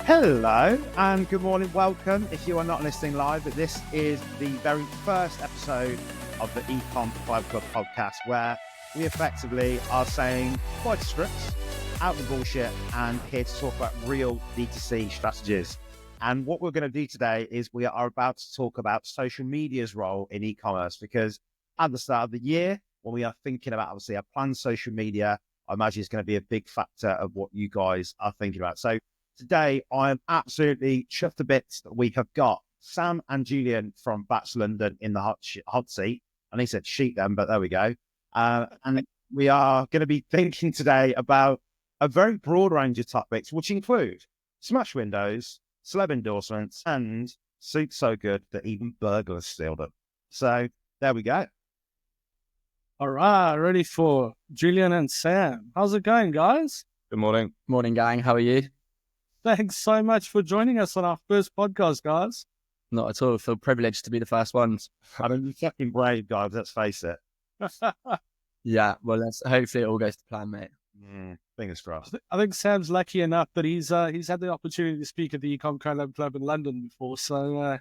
Hello and good morning. Welcome. If you are not listening live, this is the very first episode of the Ecom Collab podcast, where we effectively are saying quite scripts, out the bullshit, and here to talk about real D2C strategies. And what we're going to do today is we are about to talk about social media's role in e-commerce, because at the start of the year, when we are thinking about obviously our planned social media, I imagine it's going to be a big factor of what you guys are thinking about. So today, I'm absolutely chuffed to bits that we have got Sam and Julian from Bats London in the hot seat. And he said sheet them, but there we go. And we are going to be thinking today about a very broad range of topics, which include smash windows, celeb endorsements, and suits so good that even burglars steal them. So there we go. All right, ready for Julian and Sam. How's it going, guys? Good morning. Morning, gang. How are you? Thanks so much for joining us on our first podcast, guys. Not at all. Feel privileged to be the first ones. I mean, you're fucking brave, guys. Let's face it. Yeah, well, hopefully it all goes to plan, mate. Fingers crossed. I think Sam's lucky enough that he's had the opportunity to speak at the Ecom Collab Club in London before. So,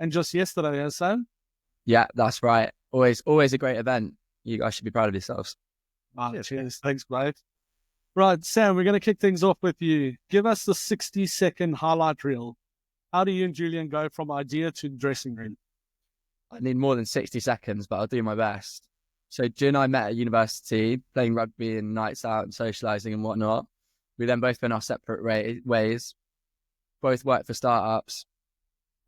and just yesterday, huh, Sam? Yeah, that's right. Always a great event. You guys should be proud of yourselves. Cheers. Thanks, mate. Right, Sam, we're going to kick things off with you. Give us the 60-second highlight reel. How do you and Julian go from idea to dressing room? I need more than 60 seconds, but I'll do my best. So June and I met at university, playing rugby and nights out and socialising and whatnot. We then both went our separate ways, both worked for startups.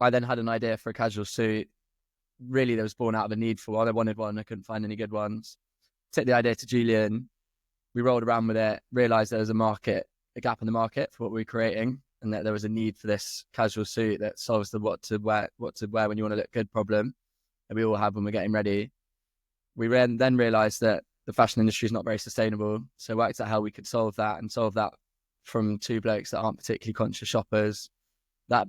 I then had an idea for a casual suit. Really, that was born out of a need for one. I wanted one, I couldn't find any good ones. Took the idea to Julian. We rolled around with it, realised there was a gap in the market for what we were creating, and that there was a need for this casual suit that solves the what to wear when you want to look good problem that we all have when we're getting ready. We then realised that the fashion industry is not very sustainable, so worked out how we could solve that from two blokes that aren't particularly conscious shoppers. That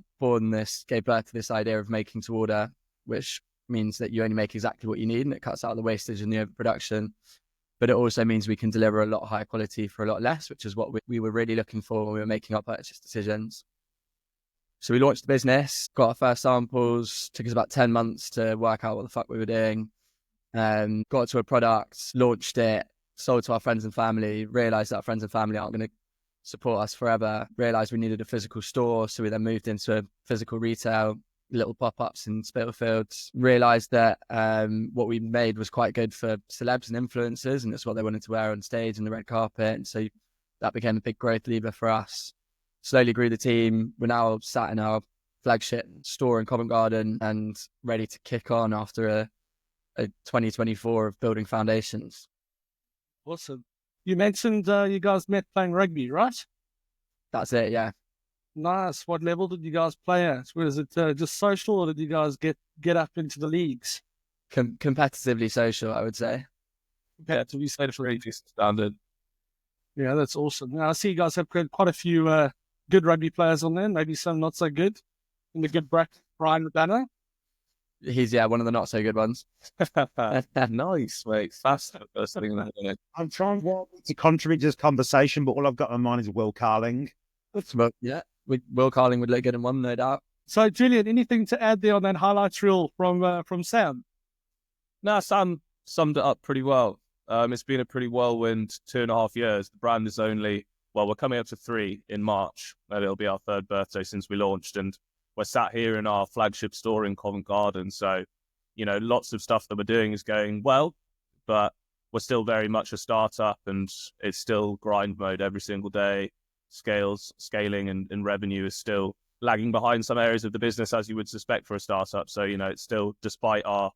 gave birth to this idea of making to order, which means that you only make exactly what you need, and it cuts out the wastage and the overproduction. But it also means we can deliver a lot higher quality for a lot less, which is what we were really looking for when we were making our purchase decisions. So we launched the business, got our first samples, took us about 10 months to work out what the fuck we were doing, got to a product, launched it, sold to our friends and family, realised that our friends and family aren't going to support us forever, realised we needed a physical store, so we then moved into a physical retail, little pop-ups in Spitalfields, realised that what we made was quite good for celebs and influencers, and that's what they wanted to wear on stage and the red carpet, and so that became a big growth lever for us. Slowly grew the team. We're now sat in our flagship store in Covent Garden and ready to kick on after a 2024 of building foundations. Awesome. You mentioned you guys met playing rugby, right? That's it, yeah. Nice. What level did you guys play at? Was it just social, or did you guys get up into the leagues? Competitively social, I would say. Competitively social. Pretty decent standard. Yeah, that's awesome. Now, I see you guys have quite a few good rugby players on there, maybe some not so good. In the good bracket, Brian Banner. He's, one of the not so good ones. Nice, mate. Fast. I'm trying to contribute to this conversation, but all I've got in mind is Will Carling. Yeah, Will Carling would look good in one, no doubt. So, Julian, anything to add there on that highlights reel from Sam? No, Sam summed it up pretty well. It's been a pretty whirlwind 2.5 years. The brand is we're coming up to 3 in March, and it'll be our 3rd birthday since we launched, and we're sat here in our flagship store in Covent Garden. So, lots of stuff that we're doing is going well, but we're still very much a startup, and it's still grind mode every single day. Scaling and revenue is still lagging behind some areas of the business, as you would suspect for a startup. So, it's still, despite our,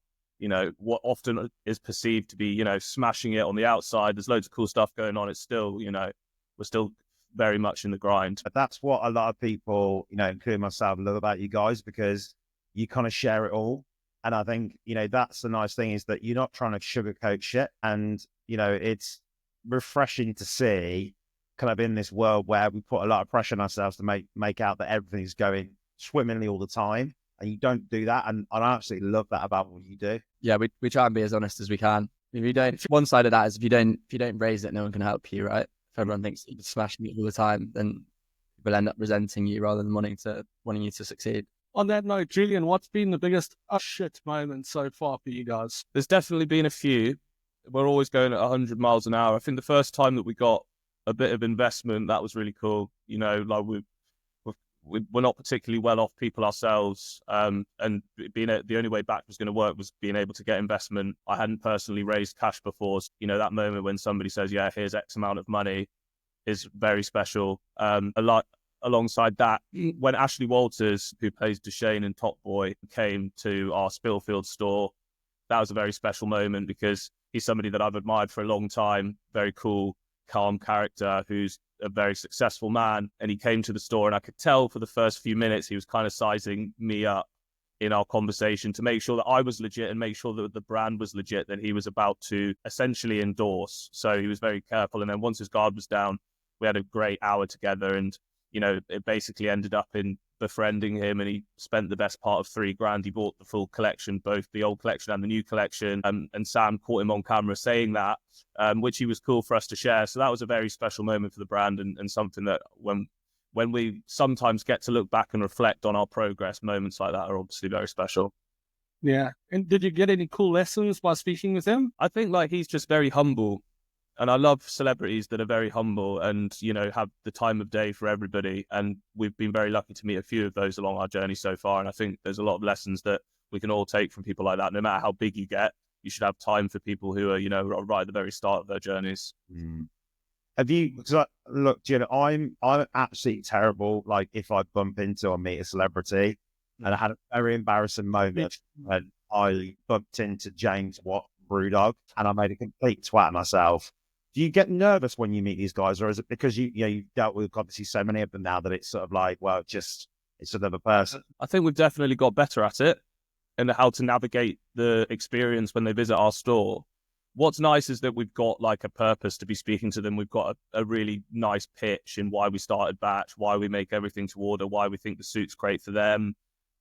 what often is perceived to be, smashing it on the outside, there's loads of cool stuff going on. It's still, we're still very much in the grind. But that's what a lot of people, including myself, love about you guys, because you kind of share it all. And I think, that's the nice thing, is that you're not trying to sugarcoat shit. And, it's refreshing to see kind of in this world where we put a lot of pressure on ourselves to make out that everything's going swimmingly all the time, and you don't do that. And I absolutely love that about what you do. Yeah, we try and be as honest as we can. If you don't, one side of that is if you don't raise it, no one can help you, right? If everyone thinks you're smashing it all the time, then people end up resenting you rather than wanting you to succeed. On that note, Julian, what's been the biggest shit moment so far for you guys? There's definitely been a few. We're always going at 100 miles an hour. I think the first time that we got a bit of investment, that was really cool. You know, like we're not particularly well off people ourselves, and the only way back was going to work was being able to get investment. I hadn't personally raised cash before. So, you know, that moment when somebody says, yeah, here's X amount of money is very special. Alongside that, when Ashley Walters, who plays Deshane in Top Boy, came to our Spillfield store, that was a very special moment because he's somebody that I've admired for a long time. Very cool, calm character who's a very successful man. And he came to the store and I could tell for the first few minutes he was kind of sizing me up in our conversation to make sure that I was legit and make sure that the brand was legit that he was about to essentially endorse. So he was very careful. And then once his guard was down, we had a great hour together, and you know, it basically ended up in befriending him, and he spent the best part of $3,000. He bought the full collection, both the old collection and the new collection. And Sam caught him on camera saying that, which he was cool for us to share. So that was a very special moment for the brand, and something that when we sometimes get to look back and reflect on our progress, moments like that are obviously very special. Yeah. And did you get any cool lessons by speaking with him? I think like he's just very humble. And I love celebrities that are very humble and, you know, have the time of day for everybody. And we've been very lucky to meet a few of those along our journey so far. And I think there's a lot of lessons that we can all take from people like that. No matter how big you get, you should have time for people who are, you know, right at the very start of their journeys. Have you, because look, Gina, I'm absolutely terrible. Like if I bump into or meet a celebrity, and I had a very embarrassing moment when I bumped into James Watt Brewdog and I made a complete twat of myself. Do you get nervous when you meet these guys, or is it because you've dealt with obviously so many of them now that it's sort of like, well, it's another person? I think we've definitely got better at it and how to navigate the experience when they visit our store. What's nice is that we've got like a purpose to be speaking to them. We've got a really nice pitch in why we started Batch, why we make everything to order, why we think the suit's great for them.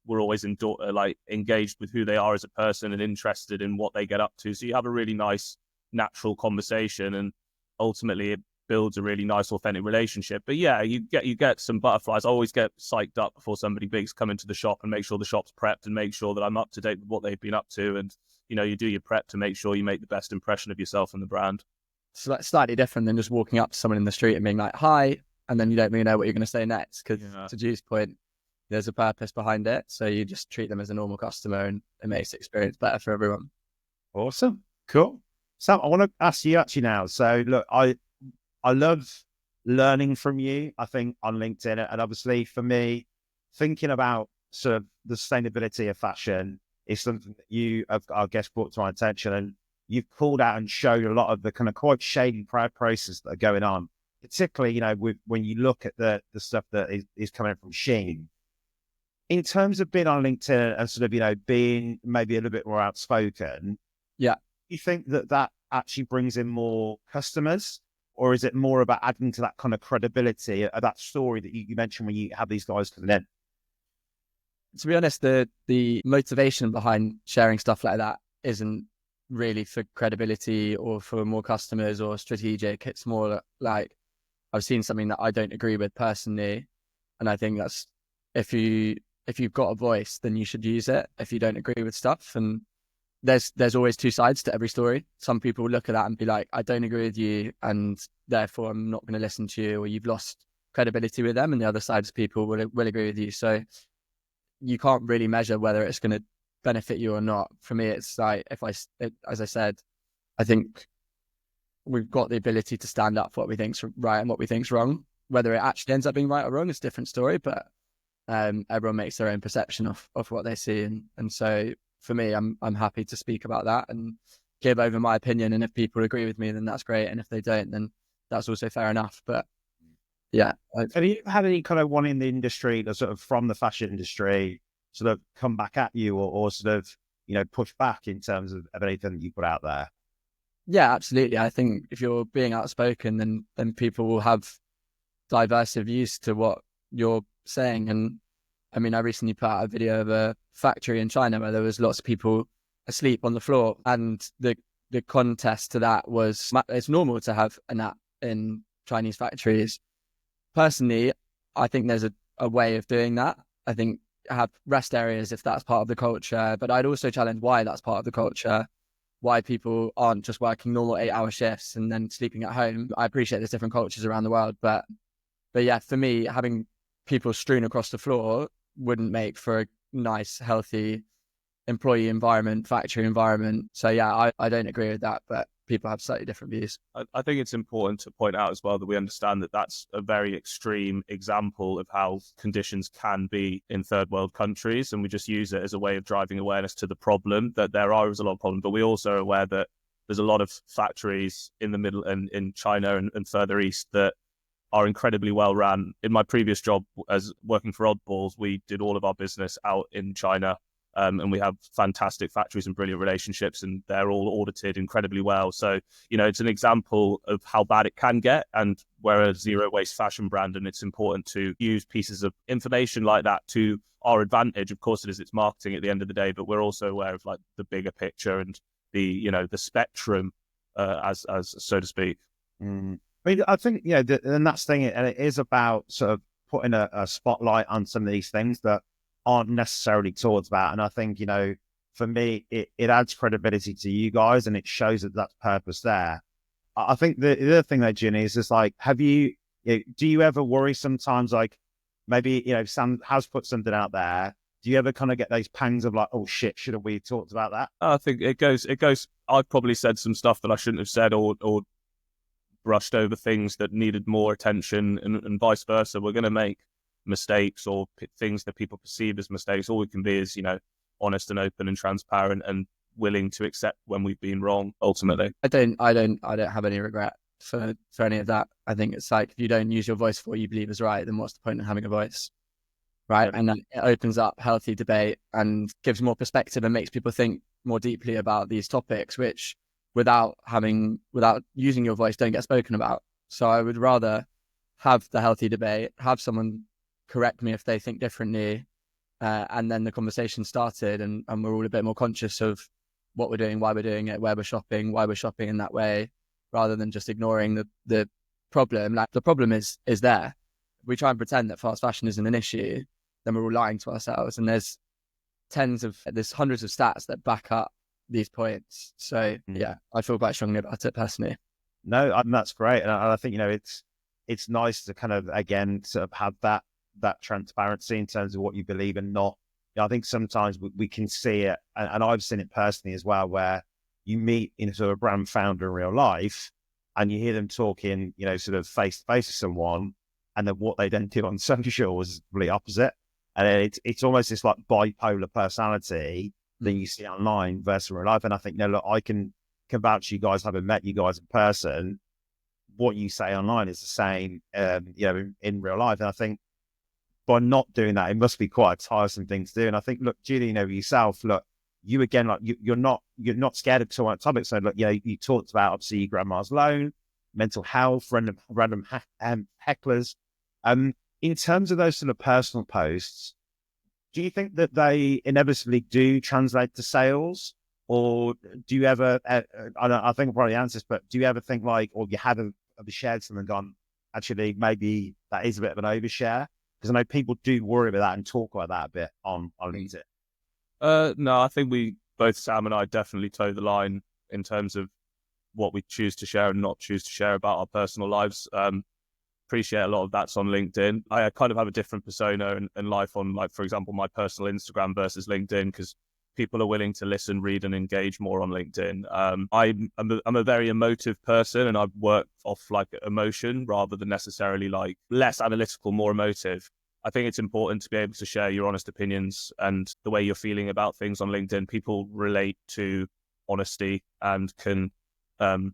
We're always engaged with who they are as a person and interested in what they get up to. So you have a really nice, natural conversation, and ultimately it builds a really nice, authentic relationship. But yeah, you get some butterflies. I always get psyched up before somebody big's come into the shop and make sure the shop's prepped and make sure that I'm up to date with what they've been up to. And, you know, you do your prep to make sure you make the best impression of yourself and the brand. So that's slightly different than just walking up to someone in the street and being like, hi, and then you don't really know what you're going to say next. Because to Ju's point, there's a purpose behind it. So you just treat them as a normal customer and it makes the experience better for everyone. Awesome. Cool. Sam, I want to ask you actually now. So look, I love learning from you, I think, on LinkedIn. And obviously for me, thinking about sort of the sustainability of fashion is something that you have, I guess, brought to my attention. And you've called out and showed a lot of the kind of quite shady processes that are going on, particularly, you know, when you look at the stuff that is coming from Shein. In terms of being on LinkedIn and sort of, you know, being maybe a little bit more outspoken, yeah, you think that actually brings in more customers, or is it more about adding to that kind of credibility of that story that you mentioned when you have these guys coming in? To be honest, the motivation behind sharing stuff like that isn't really for credibility or for more customers or strategic. It's more like I've seen something that I don't agree with personally, and I think that's if you've got a voice, then you should use it if you don't agree with stuff. And there's always two sides to every story. Some people look at that and be like, I don't agree with you, and therefore I'm not going to listen to you, or you've lost credibility with them. And the other side of people will agree with you. So you can't really measure whether it's going to benefit you or not. For me, it's like, as I said, I think we've got the ability to stand up for what we think's right and what we think's wrong. Whether it actually ends up being right or wrong is a different story, but everyone makes their own perception of what they see. And so for me, I'm happy to speak about that and give over my opinion. And if people agree with me, then that's great. And if they don't, then that's also fair enough. But yeah. Have you had any kind of one in the industry that sort of from the fashion industry sort of come back at you or sort of, you know, push back in terms of anything that you put out there? Yeah, absolutely. I think if you're being outspoken, then people will have diverse views to what you're saying. And I mean, I recently put out a video of a factory in China where there was lots of people asleep on the floor, and the contest to that was, it's normal to have a nap in Chinese factories. Personally, I think there's a way of doing that. I think have rest areas if that's part of the culture, but I'd also challenge why that's part of the culture, why people aren't just working normal 8-hour shifts and then sleeping at home. I appreciate there's different cultures around the world, but yeah, for me, having people strewn across the floor wouldn't make for a nice, healthy employee environment, factory environment. So yeah, I don't agree with that, but people have slightly different views. I think it's important to point out as well that we understand that that's a very extreme example of how conditions can be in third world countries, and we just use it as a way of driving awareness to the problem, that there is a lot of problems, but we also are aware that there's a lot of factories in the middle and in China and further east that are incredibly well run. In my previous job as working for Oddballs, we did all of our business out in China. And we have fantastic factories and brilliant relationships, and they're all audited incredibly well. So, it's an example of how bad it can get, and we're a zero waste fashion brand, and it's important to use pieces of information like that to our advantage. Of course, it's marketing at the end of the day, but we're also aware of like the bigger picture and the spectrum, as so to speak. I mean, I think, and that's the thing, and it is about sort of putting a spotlight on some of these things that aren't necessarily talked about. And I think, for me, it adds credibility to you guys, and it shows that that's purpose there. I think the other thing though, Ginny, is just like, do you ever worry sometimes, like maybe, Sam has put something out there. Do you ever kind of get those pangs of like, oh shit, should have we talked about that? I think it goes, I've probably said some stuff that I shouldn't have said, or brushed over things that needed more attention, and vice versa. We're going to make mistakes or things that people perceive as mistakes. All we can be is, honest and open and transparent and willing to accept when we've been wrong, ultimately. I don't have any regret for any of that. I think it's like, if you don't use your voice for what you believe is right, then what's the point in having a voice? Right. And it opens up healthy debate and gives more perspective and makes people think more deeply about these topics, which without using your voice don't get spoken about. So I would rather have the healthy debate, have someone correct me if they think differently, and then the conversation started, and we're all a bit more conscious of what we're doing, why we're doing it, where we're shopping, why we're shopping in that way, rather than just ignoring the problem. Like, the problem is there. If we try and pretend that fast fashion isn't an issue, then we're all lying to ourselves. And there's hundreds of stats that back up these points. So yeah, I feel quite strongly about it personally. No, that's great. And I think, it's nice to kind of, again, sort of have that transparency in terms of what you believe and not. I think sometimes we can see it, and I've seen it personally as well, where you meet sort of a brand founder in real life and you hear them talking, sort of face to face with someone, and then what they then do on social is really opposite. And it's almost this like bipolar personality that you see online versus real life. And I think, look, I can vouch, you guys haven't met you guys in person. What you say online is the same, in real life. And I think by not doing that, it must be quite a tiresome thing to do. And I think, look, Julie, yourself, look, you again, like you're not scared of talking about topics. So look, you talked about obviously your grandma's loan, mental health, random hecklers. In terms of those sort of personal posts, do you think that they inevitably do translate to sales? Or do you ever, I think I'll probably answer this, but do you ever think like, or you have shared something and gone, actually, maybe that is a bit of an overshare? Because I know people do worry about that and talk about that a bit on LinkedIn. No, I think both Sam and I definitely toe the line in terms of what we choose to share and not choose to share about our personal lives. Appreciate a lot of that's on LinkedIn. I kind of have a different persona and life on, like, for example, my personal Instagram versus LinkedIn, because people are willing to listen, read, and engage more on LinkedIn. I'm a very emotive person, and I work off like emotion rather than necessarily like less analytical, more emotive. I think it's important to be able to share your honest opinions and the way you're feeling about things on LinkedIn. People relate to honesty and can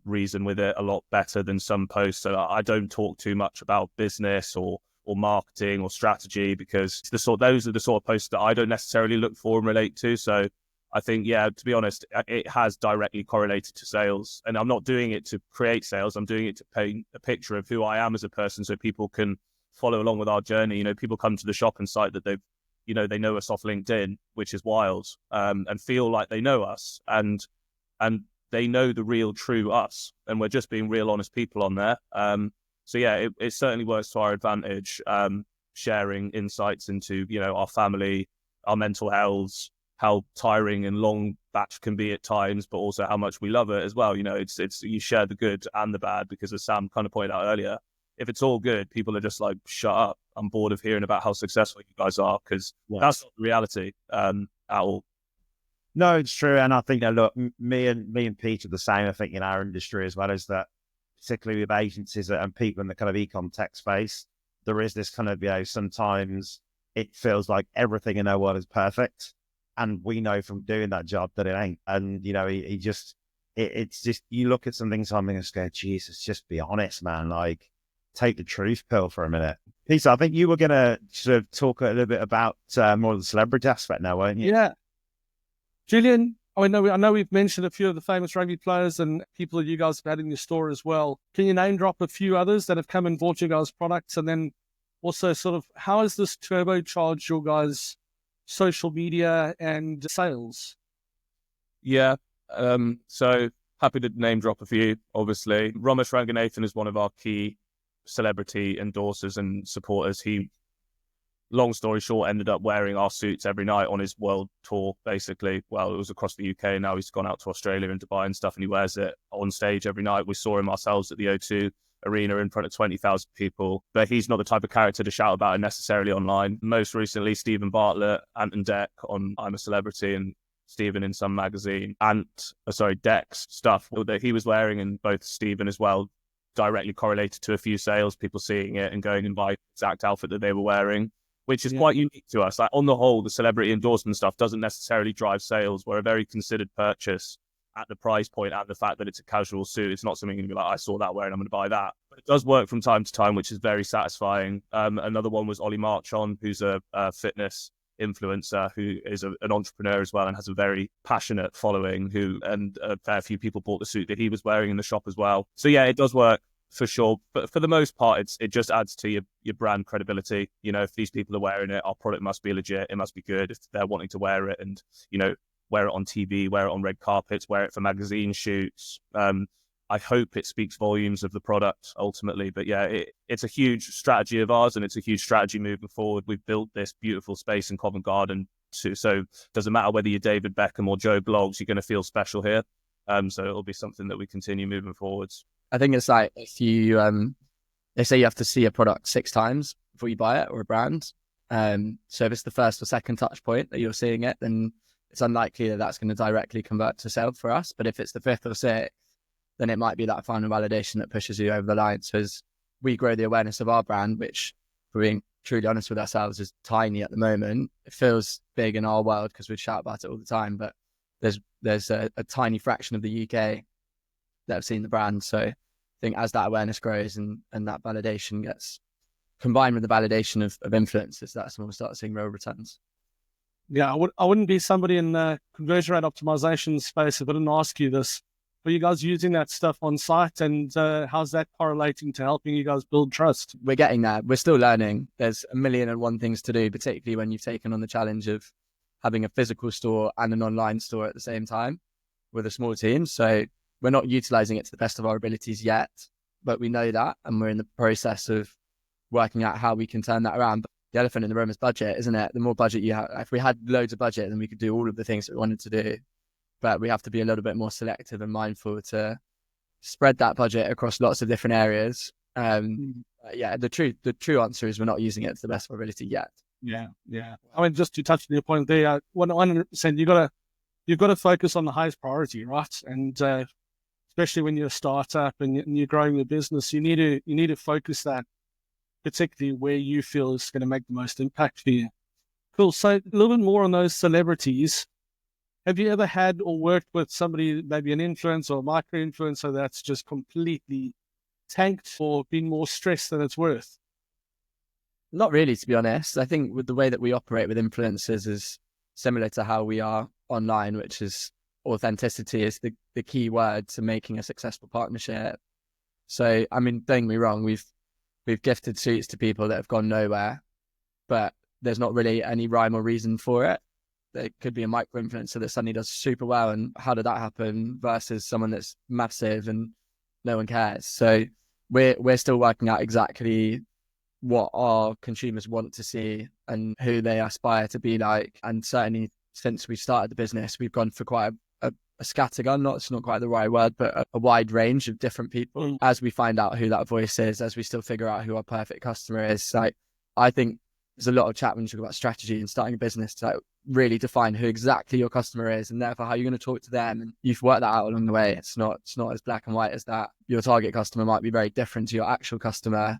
reason with it a lot better than some posts. So I don't talk too much about business or marketing or strategy, because those are the sort of posts that I don't necessarily look for and relate to. So I think, yeah, to be honest, it has directly correlated to sales, and I'm not doing it to create sales. I'm doing it to paint a picture of who I am as a person, so people can follow along with our journey. People come to the shop and cite that they know us off LinkedIn, which is wild, and feel like they know us, and they know the real true us, and we're just being real honest people on there. So yeah, it certainly works to our advantage. sharing insights into, our family, our mental health, how tiring and long batch can be at times, but also how much we love it as well. It's you share the good and the bad, because as Sam kind of pointed out earlier, if it's all good, people are just like, shut up, I'm bored of hearing about how successful you guys are, because that's not the reality at all. No, it's true. And I think that, look, me and Pete are the same, I think, in our industry as well, as that, particularly with agencies and people in the kind of ecom tech space, there is this kind of, sometimes it feels like everything in our world is perfect. And we know from doing that job that it ain't. And, it's just, you look at something, something and just go, Jesus, just be honest, man. Like, take the truth pill for a minute. Peter, I think you were going to sort of talk a little bit about more of the celebrity aspect now, weren't you? Yeah. Julian, I know we've mentioned a few of the famous rugby players and people that you guys have had in your store as well. Can you name drop a few others that have come and bought you guys products? And then also sort of, how has this turbocharged your guys' social media and sales? Yeah. So happy to name drop a few, obviously. Ramesh Ranganathan is one of our key celebrity endorsers and supporters. He, long story short, ended up wearing our suits every night on his world tour, basically. Well, it was across the UK. Now he's gone out to Australia and Dubai and stuff, and he wears it on stage every night. We saw him ourselves at the O2 Arena in front of 20,000 people, but he's not the type of character to shout about it necessarily online. Most recently, Stephen Bartlett, Ant and Dec on I'm a Celebrity, and Stephen in some magazine. Dec's stuff that he was wearing, and both Stephen as well, directly correlated to a few sales, people seeing it and going and buying the exact outfit that they were wearing, which is quite unique to us. Like, on the whole, the celebrity endorsement stuff doesn't necessarily drive sales. We're a very considered purchase at the price point and the fact that it's a casual suit. It's not something you're going to be like, I saw that wearing, I'm going to buy that. But it does work from time to time, which is very satisfying. Another one was Ollie Marchon, who's a fitness influencer who is an entrepreneur as well and has a very passionate following, and a fair few people bought the suit that he was wearing in the shop as well. So yeah, it does work for sure. But for the most part, it just adds to your brand credibility. If these people are wearing it, our product must be legit. It must be good if they're wanting to wear it, and, wear it on TV, wear it on red carpets, wear it for magazine shoots. I hope it speaks volumes of the product ultimately. But yeah, it's a huge strategy of ours, and it's a huge strategy moving forward. We've built this beautiful space in Covent Garden so it doesn't matter whether you're David Beckham or Joe Bloggs, you're going to feel special here. So it'll be something that we continue moving forwards. I think it's like, if you, they say you have to see a product 6 times before you buy it, or a brand. So if it's the first or second touch point that you're seeing it, then it's unlikely that that's going to directly convert to sale for us. But if it's the 5th or 6th, then it might be that final validation that pushes you over the line. So as we grow the awareness of our brand, which, for being truly honest with ourselves, is tiny at the moment, it feels big in our world because we shout about it all the time. But there's a tiny fraction of the UK that have seen the brand. So I think as that awareness grows and that validation gets combined with the validation of influencers, that's when we'll start seeing real returns. Yeah, I wouldn't be somebody in the conversion rate optimization space if I didn't ask you this. Are you guys using that stuff on site, and how's that correlating to helping you guys build trust? We're getting there. We're still learning. There's 1,000,001 things to do, particularly when you've taken on the challenge of having a physical store and an online store at the same time with a small team. So we're not utilizing it to the best of our abilities yet, but we know that, and we're in the process of working out how we can turn that around. But the elephant in the room is budget, isn't it? The more budget you have, if we had loads of budget, then we could do all of the things that we wanted to do. But we have to be a little bit more selective and mindful to spread that budget across lots of different areas. Yeah, the true answer is we're not using it to the best of our ability yet. Yeah. I mean, just to touch on your point there, 100%, you've got to focus on the highest priority, right? And especially when you're a startup and you're growing the business, you need to focus that particularly where you feel is going to make the most impact for you. Cool. So a little bit more on those celebrities. Have you ever had or worked with somebody, maybe an influencer or micro-influencer, that's just completely tanked or been more stressed than it's worth? Not really, to be honest. I think with the way that we operate with influencers is similar to how we are online, which is authenticity is the key word to making a successful partnership. So, I mean, don't get me wrong, we've gifted suits to people that have gone nowhere, but there's not really any rhyme or reason for it. There could be a micro-influencer that suddenly does super well, and how did that happen, versus someone that's massive and no one cares. So we're still working out exactly what our consumers want to see and who they aspire to be like. And certainly since we started the business, we've gone for quite a scattergun, it's not quite the right word, but a wide range of different people. As we find out who that voice is, as we still figure out who our perfect customer is, like, I think there's a lot of chat when you talk about strategy and starting a business to like really define who exactly your customer is and therefore how you're going to talk to them. And you've worked that out along the way. It's not as black and white as that. Your target customer might be very different to your actual customer.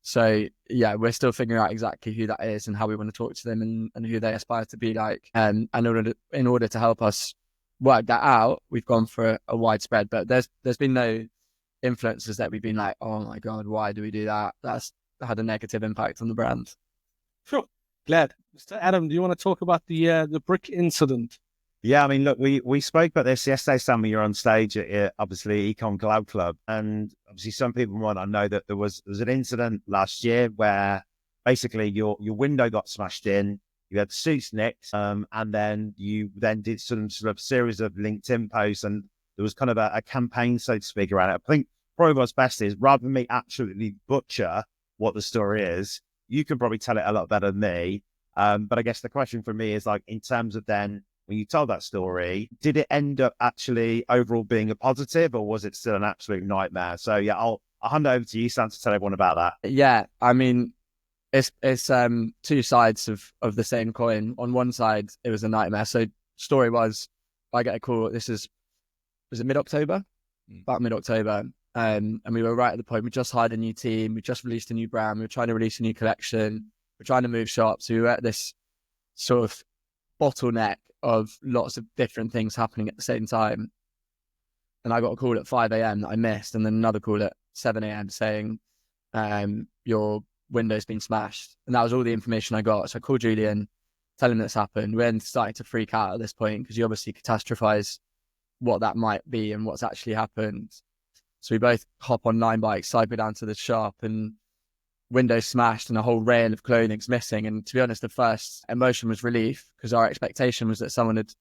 So yeah, we're still figuring out exactly who that is and how we want to talk to them and who they aspire to be like. And in order to help us work that out, we've gone for a wide spread, but there's been no influences that we've been like, oh my God, why do we do that? That's had a negative impact on the brand. Sure. Glad. Mr. Adam, do you want to talk about the brick incident? Yeah, I mean, look, we spoke about this yesterday, Sam, when you were on stage at obviously Ecom Collab Club. And obviously some people might not know that there was an incident last year where basically your window got smashed in, you had suits nicked, and then you did some sort of series of LinkedIn posts, and there was kind of a campaign, so to speak, around it. I think probably what's best is, rather than me absolutely butcher what the story is, you can probably tell it a lot better than me. But I guess the question for me is, like, in terms of then, when you told that story, did it end up actually overall being a positive, or was it still an absolute nightmare? So yeah, I'll hand it over to you, Sam, to tell everyone about that. Yeah, I mean, it's two sides of the same coin. On one side, it was a nightmare. So story was, I get a call. Was it mid-October? About mid-October. And we were right at the point. We just hired a new team. We just released a new brand. We were trying to release a new collection. We're trying to move shops. We were at this sort of bottleneck of lots of different things happening at the same time. And I got a call at 5 a.m. that I missed, and then another call at 7 a.m. saying, your window's been smashed. And that was all the information I got. So I called Julian, tell him this happened. We're then starting to freak out at this point because you obviously catastrophize what that might be and what's actually happened. So we both hop on 9 bikes, cycle down to the shop, and windows smashed and a whole rail of clothing's missing. And to be honest, the first emotion was relief, because our expectation was that someone had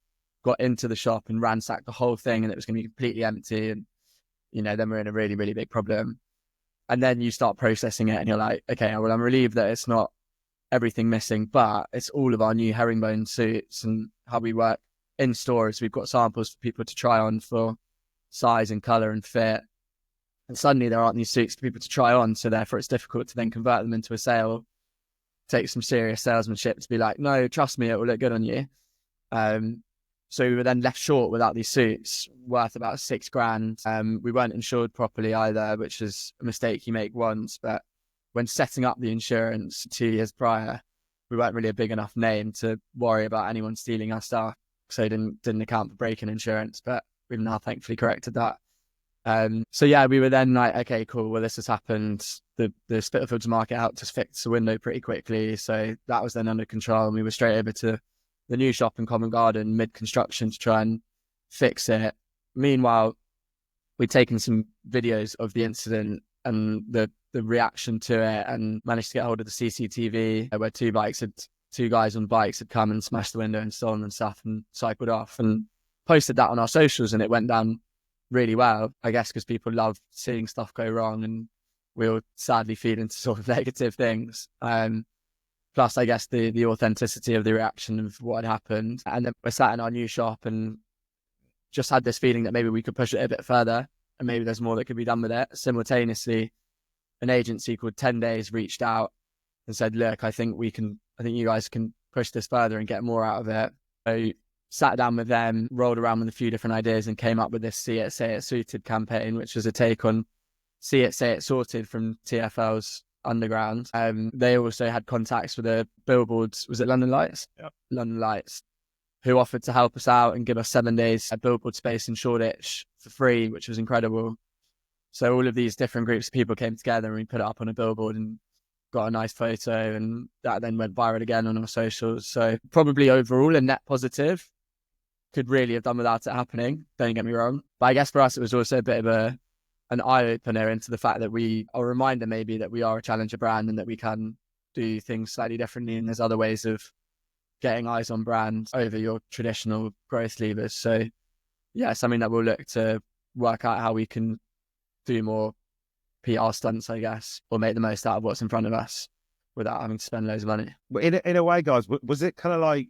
got into the shop and ransacked the whole thing and it was going to be completely empty. And, then we're in a really, really big problem. And then you start processing it and you're like, okay, well, I'm relieved that it's not everything missing, but it's all of our new herringbone suits. And how we work in stores, we've got samples for people to try on for size and color and fit. And suddenly there aren't these suits for people to try on. So therefore it's difficult to then convert them into a sale. Take some serious salesmanship to be like, no, trust me, it will look good on you. So we were then left short without these suits worth about $6,000. We weren't insured properly either, which is a mistake you make once. But when setting up the insurance 2 years prior, we weren't really a big enough name to worry about anyone stealing our stuff. So it didn't account for break-in insurance, but we've now thankfully corrected that. So yeah, we were then like, okay, cool. Well, this has happened. The Spitalfields market out to fix the window pretty quickly. So that was then under control. And we were straight over to the new shop in Covent Garden mid-construction to try and fix it. Meanwhile, we'd taken some videos of the incident and the reaction to it, and managed to get hold of the CCTV where two guys on bikes had come and smashed the window and stolen and stuff and cycled off, and posted that on our socials, and it went down really well, I guess, because people love seeing stuff go wrong, and we all sadly feed into sort of negative things. Plus, I guess, the authenticity of the reaction of what had happened. And then we sat in our new shop and just had this feeling that maybe we could push it a bit further and maybe there's more that could be done with it. Simultaneously, an agency called 10 Days reached out and said, look, I think you guys can push this further and get more out of it. So sat down with them, rolled around with a few different ideas and came up with this See It, Say It Suited campaign, which was a take on See It, Say It Sorted from TfL's Underground. They also had contacts with the billboards. Was it London Lights? Yep. London Lights, who offered to help us out and give us 7 days at billboard space in Shoreditch for free, which was incredible. So all of these different groups of people came together and we put it up on a billboard and got a nice photo, and that then went viral again on our socials. So probably overall a net positive. Could really have done without it happening, don't get me wrong. But I guess for us it was also a bit of an eye-opener into the fact that a reminder maybe that we are a challenger brand and that we can do things slightly differently, and there's other ways of getting eyes on brand over your traditional growth levers. So yeah, something that we'll look to work out how we can do more PR stunts, I guess, or make the most out of what's in front of us without having to spend loads of money. But in a way, guys, was it kind of like,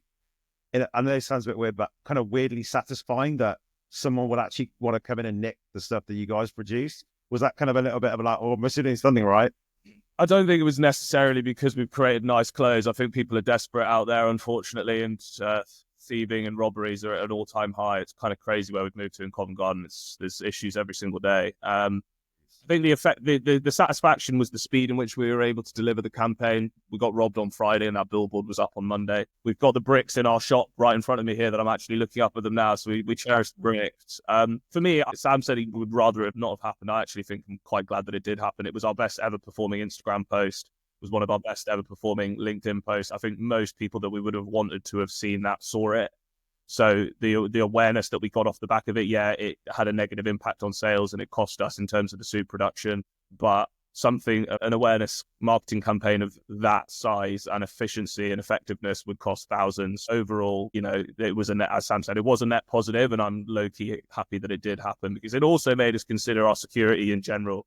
I know it sounds a bit weird, but kind of weirdly satisfying that someone would actually want to come in and nick the stuff that you guys produce? Was that kind of a little bit of like, oh, must be doing something right? I don't think it was necessarily because we've created nice clothes. I think people are desperate out there, unfortunately, and thieving and robberies are at an all-time high. It's kind of crazy where we've moved to in Covent Garden. There's issues every single day. I think the satisfaction was the speed in which we were able to deliver the campaign. We got robbed on Friday and our billboard was up on Monday. We've got the bricks in our shop right in front of me here that I'm actually looking up at them now. So we cherish the bricks. For me, Sam said he would rather it not have happened. I actually think I'm quite glad that it did happen. It was our best ever performing Instagram post. It was one of our best ever performing LinkedIn posts. I think most people that we would have wanted to have seen that saw it. So the awareness that we got off the back of it, yeah, it had a negative impact on sales and it cost us in terms of the suit production. But an awareness marketing campaign of that size and efficiency and effectiveness would cost thousands. Overall, it was as Sam said, it was a net positive, and I'm low-key happy that it did happen because it also made us consider our security in general.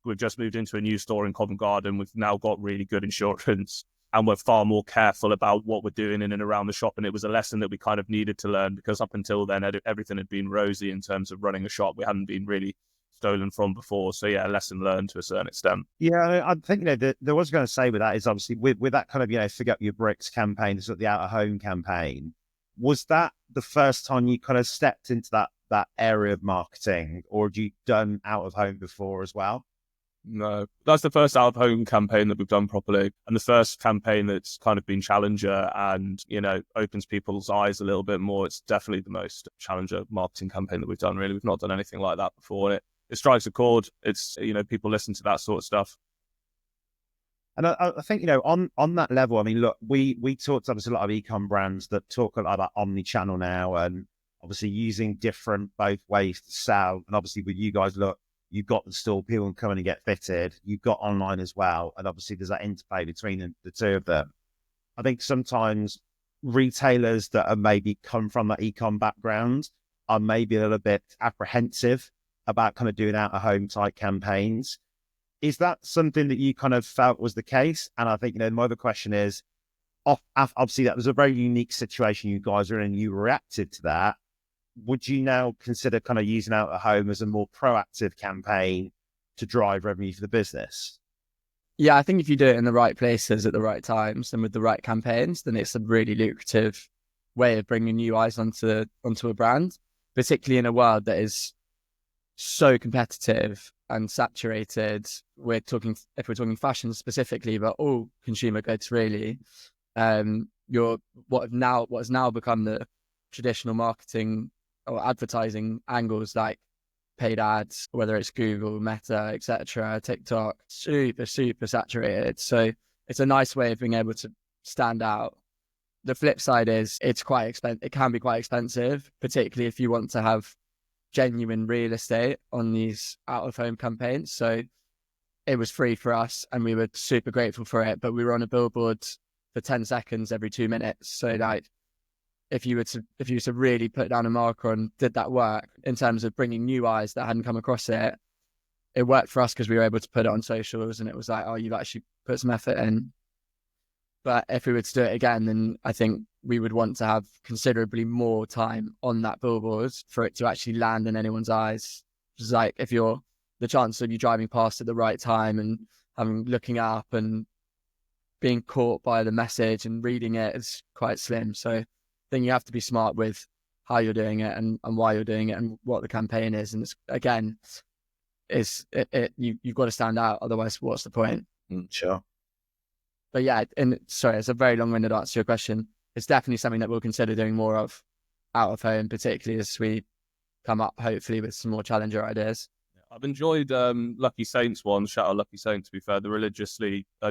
We've just moved into a new store in Covent Garden. We've now got really good insurance. And we're far more careful about what we're doing in and around the shop. And it was a lesson that we kind of needed to learn because up until then, everything had been rosy in terms of running a shop. We hadn't been really stolen from before. So yeah, a lesson learned to a certain extent. Yeah, I think, there was going to say with that is obviously with that kind of, Fig Up Your Bricks campaign, sort of the out-of-home campaign, was that the first time you kind of stepped into that area of marketing, or had you done out-of-home before as well? No, that's the first out-of-home campaign that we've done properly, and the first campaign that's kind of been challenger and opens people's eyes a little bit more. It's definitely the most challenger marketing campaign that we've done. Really, we've not done anything like that before, and it strikes a chord. It's people listen to that sort of stuff. And I think on that level, I mean, look, we talked obviously a lot of ecom brands that talk a lot about omni-channel now, and obviously using different both ways to sell. And obviously with you guys, look, you've got the store, people can come in and get fitted. You've got online as well. And obviously there's that interplay between the two of them. I think sometimes retailers that are maybe come from that ecom background are maybe a little bit apprehensive about kind of doing out-of-home type campaigns. Is that something that you kind of felt was the case? And I think, my other question is, obviously that was a very unique situation you guys are in and you reacted to that. Would you now consider kind of using out-of-home as a more proactive campaign to drive revenue for the business? Yeah, I think if you do it in the right places at the right times and with the right campaigns, then it's a really lucrative way of bringing new eyes onto a brand, particularly in a world that is so competitive and saturated. If we're talking fashion specifically, but all consumer goods really, what has now become the traditional marketing or advertising angles like paid ads, whether it's Google, Meta, etc., TikTok, super saturated. So it's a nice way of being able to stand out. The flip side is it's quite expensive. It can be quite expensive, particularly if you want to have genuine real estate on these out-of-home campaigns. So it was free for us and we were super grateful for it, but we were on a billboard for 10 seconds every 2 minutes. So like, if you were to really put down a marker and did that work in terms of bringing new eyes that hadn't come across it, it worked for us because we were able to put it on socials and it was like, oh, you've actually put some effort in. But if we were to do it again, then I think we would want to have considerably more time on that billboard for it to actually land in anyone's eyes. It's like the chance of you driving past at the right time and looking up and being caught by the message and reading it is quite slim. So then you have to be smart with how you're doing it and why you're doing it and what the campaign is. And you've got to stand out. Otherwise, what's the point? Sure. But yeah, and sorry, it's a very long-winded answer to your question. It's definitely something that we'll consider doing more of out of home, particularly as we come up, hopefully, with some more challenger ideas. I've enjoyed Lucky Saints one. Shout out Lucky Saints, to be fair. The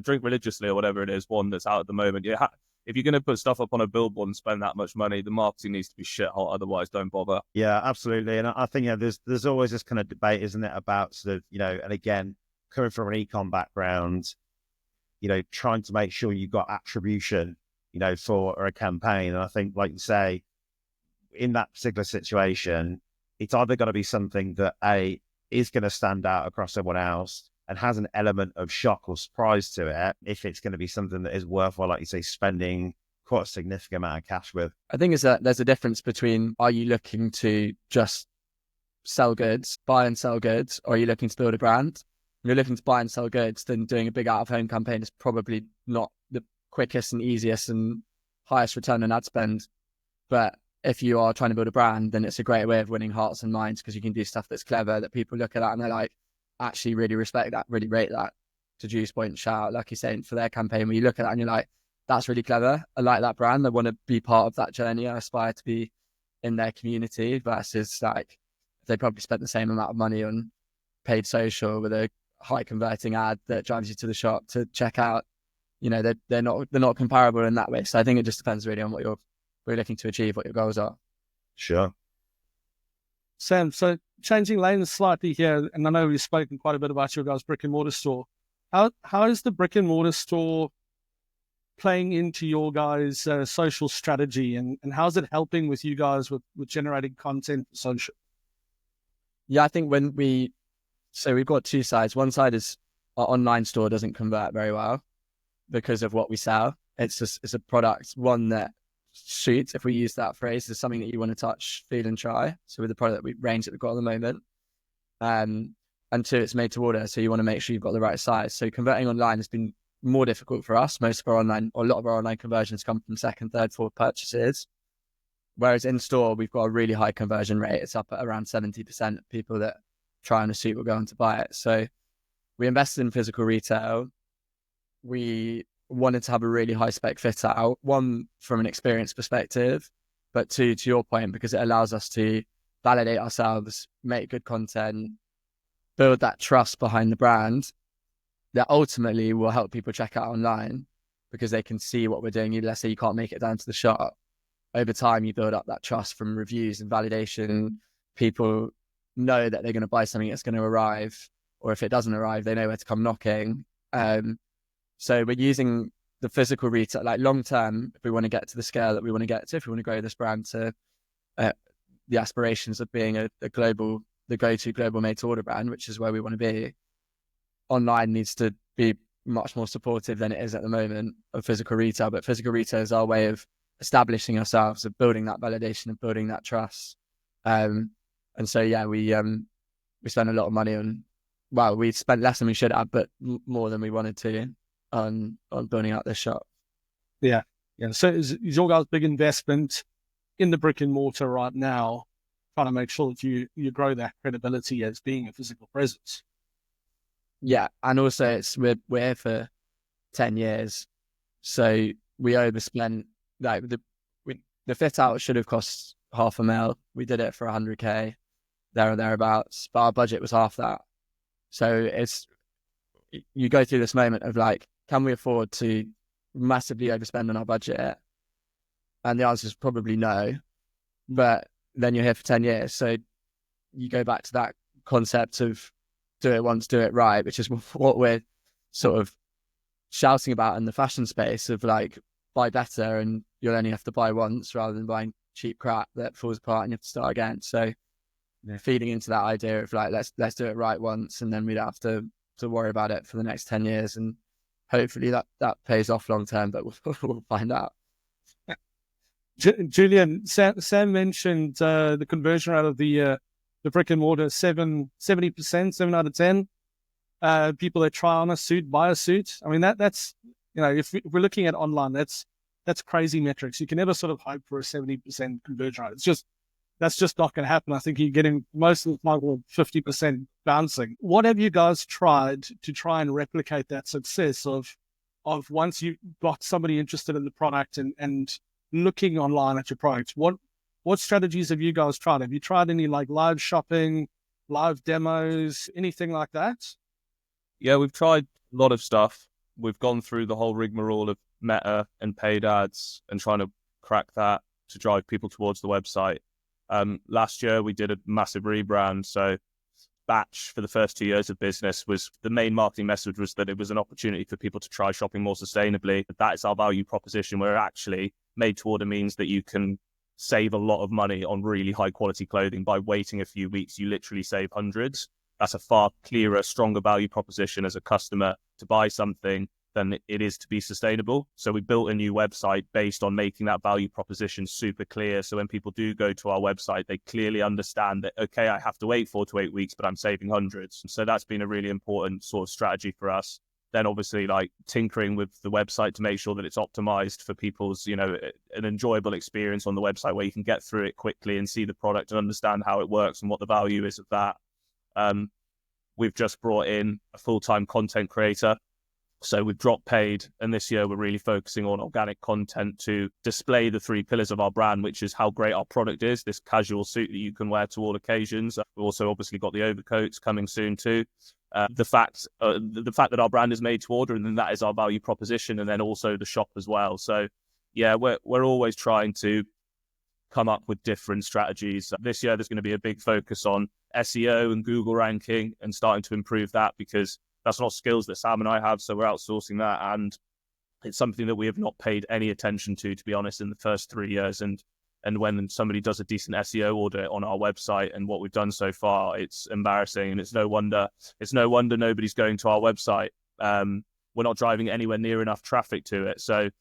Drink Religiously or whatever it is, one that's out at the moment. Yeah, if you're going to put stuff up on a billboard and spend that much money, the marketing needs to be shit hot. Otherwise, don't bother. Yeah, absolutely. And I think there's always this kind of debate, isn't it, about sort of and again, coming from an ecom background, trying to make sure you've got attribution, for a campaign. And I think, like you say, in that particular situation, it's either got to be something that is going to stand out across everyone else, and has an element of shock or surprise to it, if it's going to be something that is worthwhile, like you say, spending quite a significant amount of cash with. I think there's a difference between, are you looking to just sell goods, buy and sell goods, or are you looking to build a brand? If you're looking to buy and sell goods, then doing a big out-of-home campaign is probably not the quickest and easiest and highest return on ad spend. But if you are trying to build a brand, then it's a great way of winning hearts and minds, because you can do stuff that's clever, that people look at that and they're like, actually really respect that, really rate that. To Drew's point, shout out, like you're saying, for their campaign, where you look at that and you're like, that's really clever. I like that brand. I want to be part of that journey. I aspire to be in their community, versus like, they probably spent the same amount of money on paid social with a high converting ad that drives you to the shop to check out. You know, they're not comparable in that way. So I think it just depends really on what you're looking to achieve, what your goals are. Sure. Sam, so changing lanes slightly here, and I know we've spoken quite a bit about your guys' brick-and-mortar store. How is the brick-and-mortar store playing into your guys' social strategy, and how's it helping with you guys with generating content for social? Yeah, I think we've got two sides. One side is our online store doesn't convert very well because of what we sell. It's a product, one, that suits, if we use that phrase, is something that you want to touch, feel and try. So with the product range that we've got at the moment, and two, it's made to order, so you want to make sure you've got the right size. So converting online has been more difficult for us. Most of our online, or a lot of our online conversions come from second, third, fourth purchases. Whereas in store, we've got a really high conversion rate. It's up at around 70% of people that try on a suit will go on to buy it. So we invested in physical retail. We wanted to have a really high spec fit out, one, from an experience perspective, but two, to your point, because it allows us to validate ourselves, make good content, build that trust behind the brand that ultimately will help people check out online, because they can see what we're doing. Let's say you can't make it down to the shop. Over time, you build up that trust from reviews and validation. People know that they're going to buy something that's going to arrive, or if it doesn't arrive, they know where to come knocking. So we're using the physical retail, like long term, if we want to get to the scale that we want to get to, if we want to grow this brand to the aspirations of being the go-to global made-to-order brand, which is where we want to be, online needs to be much more supportive than it is at the moment of physical retail. But physical retail is our way of establishing ourselves, of building that validation, of building that trust. And so, yeah, we spent a lot of money on, well, we spent less than we should have, but more than we wanted to on building out this shop. Yeah. So is your guys' big investment in the brick and mortar right now, trying to make sure that you grow that credibility as being a physical presence? Yeah, and also we're here for 10 years, so we overspent. Like the fit out should have cost $500,000. We did it for $100K, there or thereabouts, but our budget was half that. So you go through this moment of like, can we afford to massively overspend on our budget? And the answer is probably no. But then you're here for 10 years, so you go back to that concept of do it once, do it right, which is what we're sort of shouting about in the fashion space of like, buy better and you'll only have to buy once, rather than buying cheap crap that falls apart and you have to start again. So feeding into that idea of like, let's do it right once, and then we don't have to worry about it for the next 10 years. And hopefully that pays off long term, but we'll find out. Julian, Sam mentioned the conversion rate of the brick and mortar, 70%, 7 out of 10 people that try on a suit, buy a suit. I mean, that's, you know, if we're looking at online, that's crazy metrics. You can never sort of hope for a 70% conversion rate. That's just not going to happen. I think you're getting most of the time 50% bouncing. What have you guys tried to try and replicate that success of once you've got somebody interested in the product and looking online at your product? What strategies have you guys tried? Have you tried any like live shopping, live demos, anything like that? Yeah, we've tried a lot of stuff. We've gone through the whole rigmarole of Meta and paid ads and trying to crack that to drive people towards the website. Last year, we did a massive rebrand. So Batch, for the first 2 years of business, was the main marketing message was that it was an opportunity for people to try shopping more sustainably. That is our value proposition, where actually made to order means that you can save a lot of money on really high quality clothing by waiting a few weeks. You literally save hundreds. that's a far clearer, stronger value proposition as a customer to buy something than it is to be sustainable. So we built a new website based on making that value proposition super clear. So when people do go to our website, they clearly understand that, okay, I have to wait 4 to 8 weeks, but I'm saving hundreds. So that's been a really important sort of strategy for us. Then obviously like tinkering with the website to make sure that it's optimized for people's, an enjoyable experience on the website where you can get through it quickly and see the product and understand how it works and what the value is of that. We've just brought in a full-time content creator. So we've dropped paid, and this year we're really focusing on organic content to display the 3 pillars of our brand, which is how great our product is, this casual suit that you can wear to all occasions. We've also obviously got the overcoats coming soon too. The fact that our brand is made to order, and then that is our value proposition, and then also the shop as well. So yeah, we're always trying to come up with different strategies. This year there's going to be a big focus on SEO and Google ranking and starting to improve that, because that's not skills that Sam and I have, so we're outsourcing that, and it's something that we have not paid any attention to be honest, in the first 3 years. And when somebody does a decent SEO audit on our website and what we've done so far, it's embarrassing, and it's no wonder nobody's going to our website. We're not driving anywhere near enough traffic to it. So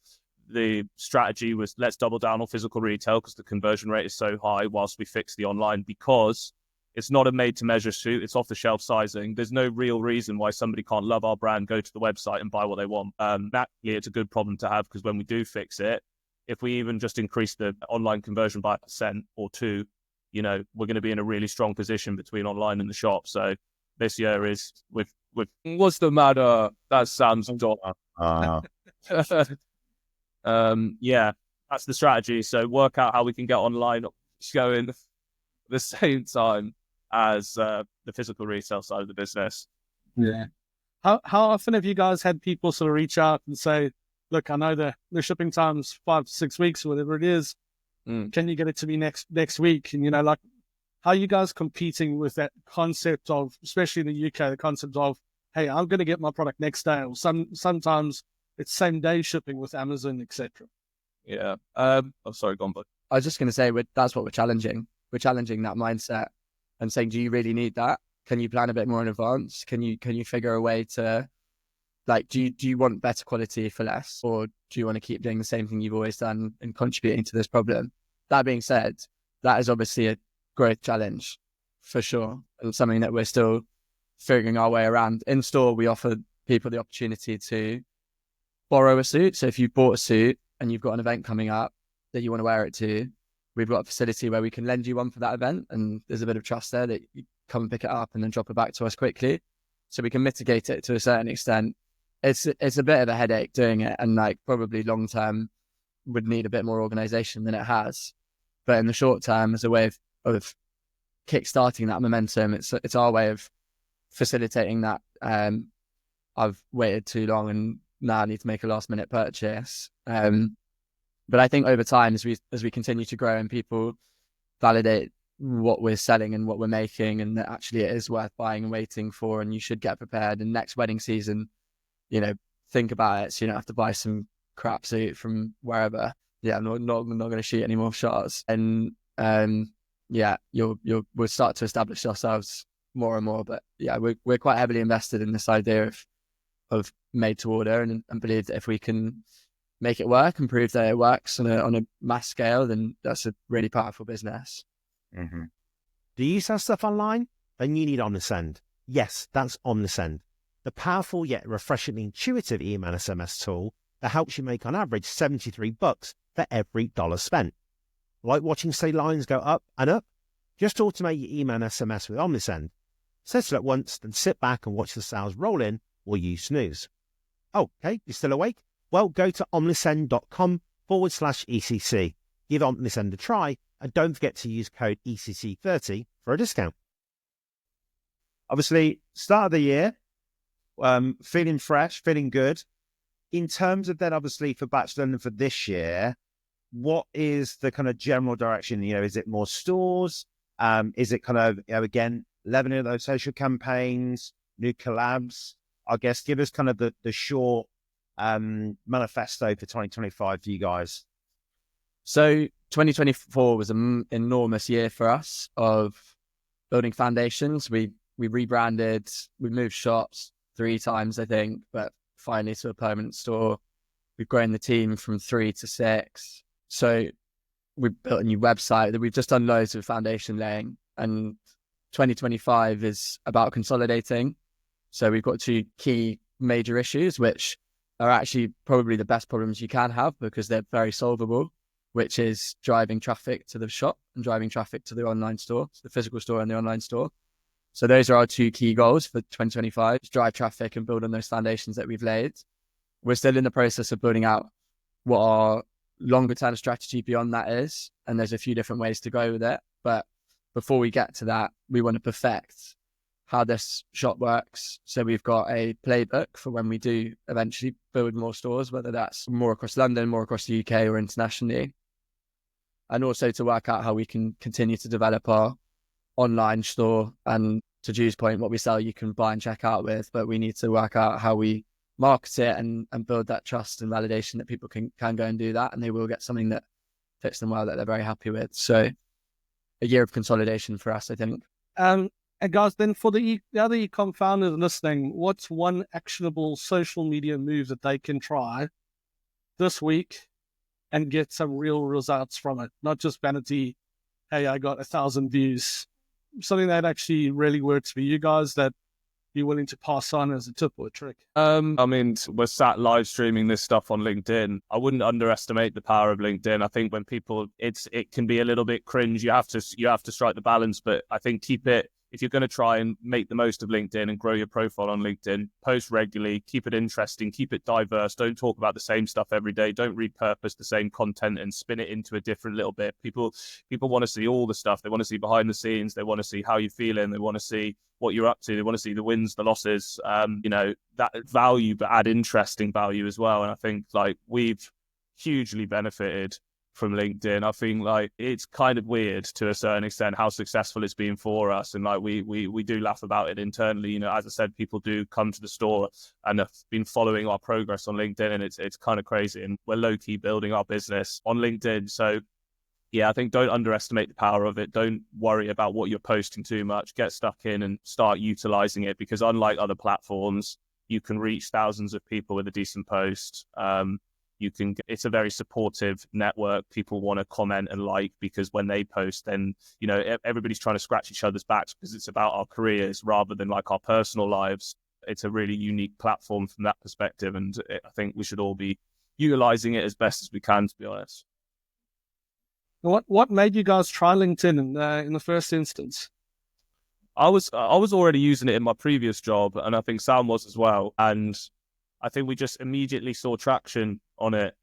the strategy was, let's double down on physical retail because the conversion rate is so high, whilst we fix the online, because it's not a made-to-measure suit. It's off-the-shelf sizing. There's no real reason why somebody can't love our brand, go to the website and buy what they want. Naturally, it's a good problem to have, because when we do fix it, if we even just increase the online conversion by 1% or 2%, we're going to be in a really strong position between online and the shop. So this year is with what's the matter? That sounds dollar. Yeah, that's the strategy. So work out how we can get online going at the same time as the physical retail side of the business. Yeah. How often have you guys had people sort of reach out and say, look, I know the shipping time's 5 to 6 weeks or whatever it is. Can you get it to me next week? And, how are you guys competing with that concept of, especially in the UK, the concept of, hey, I'm going to get my product next day, or sometimes it's same day shipping with Amazon, etc. Yeah. I'm sorry, go on, bud. I was just going to say, that's what we're challenging. We're challenging that mindset and saying, do you really need that? Can you plan a bit more in advance? Can you figure a way to, do you want better quality for less? Or do you want to keep doing the same thing you've always done and contributing to this problem? That being said, that is obviously a growth challenge for sure, and something that we're still figuring our way around. In store, we offer people the opportunity to borrow a suit. So if you bought a suit and you've got an event coming up that you want to wear it to, we've got a facility where we can lend you one for that event, and there's a bit of trust there that you come and pick it up and then drop it back to us quickly. So we can mitigate it to a certain extent. It's a bit of a headache doing it, and probably long term would need a bit more organization than it has. But in the short term, as a way of kickstarting that momentum, it's our way of facilitating that. I've waited too long and now I need to make a last minute purchase. But I think over time, as we continue to grow and people validate what we're selling and what we're making, and that actually it is worth buying and waiting for, and you should get prepared. And next wedding season, think about it, so you don't have to buy some crap suit from wherever. Yeah, I'm not going to shoot any more shots. And yeah, we'll start to establish ourselves more and more. But yeah, we're quite heavily invested in this idea of made to order, and believe that if we can make it work and prove that it works on a mass scale, then that's a really powerful business. Mm-hmm. Do you sell stuff online? Then you need Omnisend. Yes, that's Omnisend, the powerful yet refreshingly intuitive email SMS tool that helps you make on average $73 for every dollar spent. Like watching, say, lines go up and up? Just automate your email and SMS with Omnisend. Settle it once, then sit back and watch the sales roll in while you snooze. Oh, okay, you're still awake? Well, go to omnisend.com/ECC. Give Omnisend a try, and don't forget to use code ECC30 for a discount. Obviously, start of the year, feeling fresh, feeling good. In terms of then, obviously, for Batch London for this year, what is the kind of general direction? Is it more stores? Is it kind of, again, leavening those social campaigns, new collabs? I guess give us kind of the short manifesto for 2025 for you guys. So 2024 was an enormous year for us of building foundations. We We rebranded, we moved shops 3 times, I think, but finally to a permanent store. We've grown the team from 3 to 6. So we built a new website that we've just done loads of foundation laying, and 2025 is about consolidating. So we've got 2 key major issues, which are actually probably the best problems you can have because they're very solvable, which is driving traffic to the shop and driving traffic to the online store, so the physical store and the online store. So those are our 2 key goals for 2025, drive traffic and build on those foundations that we've laid. We're still in the process of building out what our longer term strategy beyond that is. And there's a few different ways to go with it. But before we get to that, we want to perfect how this shop works. So we've got a playbook for when we do eventually build more stores, whether that's more across London, more across the UK or internationally. And also to work out how we can continue to develop our online store. And to Drew's point, what we sell, you can buy and check out with, but we need to work out how we market it and build that trust and validation that people can go and do that. And they will get something that fits them well, that they're very happy with. So a year of consolidation for us, I think. And guys, then for the other ecom founders listening, what's one actionable social media move that they can try this week and get some real results from it? Not just vanity, hey, I got 1,000 views. Something that actually really works for you guys that you're willing to pass on as a tip or a trick. I mean, we're sat live streaming this stuff on LinkedIn. I wouldn't underestimate the power of LinkedIn. I think when people, it can be a little bit cringe. You have to strike the balance, but I think keep it. If you're going to try and make the most of LinkedIn and grow your profile on LinkedIn, post regularly, keep it interesting, keep it diverse. Don't talk about the same stuff every day. Don't repurpose the same content and spin it into a different little bit. People want to see all the stuff. They want to see behind the scenes. They want to see how you're feeling. They want to see what you're up to. They want to see the wins, the losses, that value, but add interesting value as well. And I think like we've hugely benefited from LinkedIn. I think like it's kind of weird to a certain extent how successful it's been for us, and like we do laugh about it internally. As I said, people do come to the store and have been following our progress on LinkedIn, and it's kind of crazy. And we're low key building our business on LinkedIn. So yeah, I think don't underestimate the power of it. Don't worry about what you're posting too much. Get stuck in and start utilizing it, because unlike other platforms, you can reach thousands of people with a decent post. It's a very supportive network. People want to comment and like, because when they post, then, everybody's trying to scratch each other's backs because it's about our careers rather than like our personal lives. It's a really unique platform from that perspective. And I think we should all be utilizing it as best as we can, to be honest. What made you guys try LinkedIn in the first instance? I was already using it in my previous job, and I think Sam was as well. And I think we just immediately saw traction on it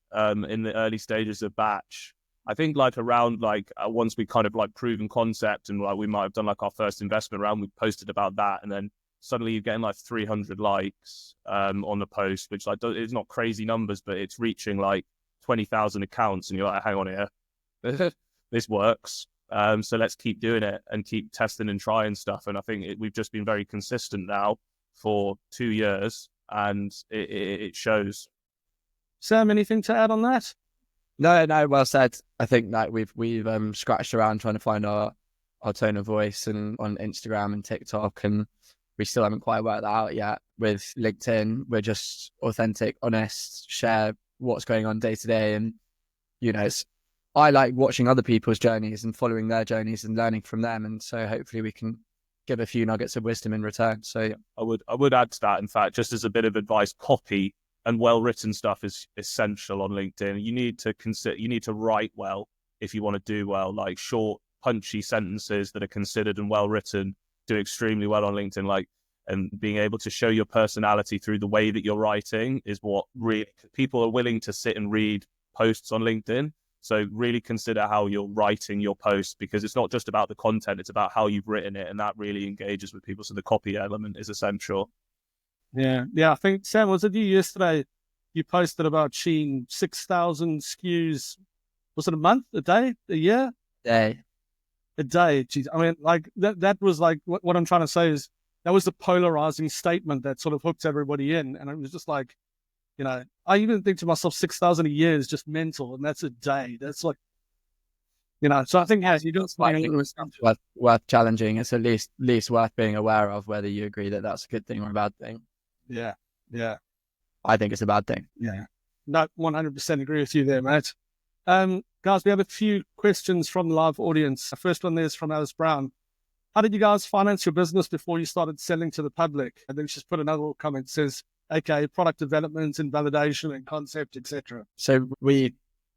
in the early stages of batch. I think like around once we kind of like proven concept and like we might have done like our first investment round, we posted about that, and then suddenly you're getting like 300 likes on the post, which like it's not crazy numbers, but it's reaching like 20,000 accounts, and you're like, hang on here, this works. So let's keep doing it and keep testing and trying stuff. And I think we've just been very consistent now for 2 years, and it shows. Sam, anything to add on that? No, well said. I think that we've scratched around trying to find our tone of voice and on Instagram and TikTok, and we still haven't quite worked that out yet. With LinkedIn, we're just authentic, honest, share what's going on day to day. And, I like watching other people's journeys and following their journeys and learning from them. And so hopefully we can give a few nuggets of wisdom in return. So I would add to that, in fact, just as a bit of advice, copy and well-written stuff is essential on LinkedIn. You need to write well if you want to do well. Like short, punchy sentences that are considered and well-written do extremely well on LinkedIn. And being able to show your personality through the way that you're writing is what really people are willing to sit and read posts on LinkedIn. So really consider how you're writing your posts, because it's not just about the content, it's about how you've written it, and that really engages with people. So the copy element is essential. Yeah. I think, Sam, was it you yesterday? You posted about Shein 6,000 SKUs. Was it a month, a day, a year? a day. Geez, I mean, like that was like what I'm trying to say is that was the polarizing statement that sort of hooked everybody in, and it was just like, I even think to myself, 6,000 a year is just mental, and that's a day. That's like, So I think, yes, you got I think it was worth challenging. It's at least worth being aware of whether you agree that that's a good thing or a bad thing. Yeah. Yeah. I think it's a bad thing. Yeah. No, 100% agree with you there, mate. Guys, we have a few questions from the live audience. The first one there is from Alice Brown. How did you guys finance your business before you started selling to the public? And then she's put another little comment, says, okay, product development and validation and concept, etc. So we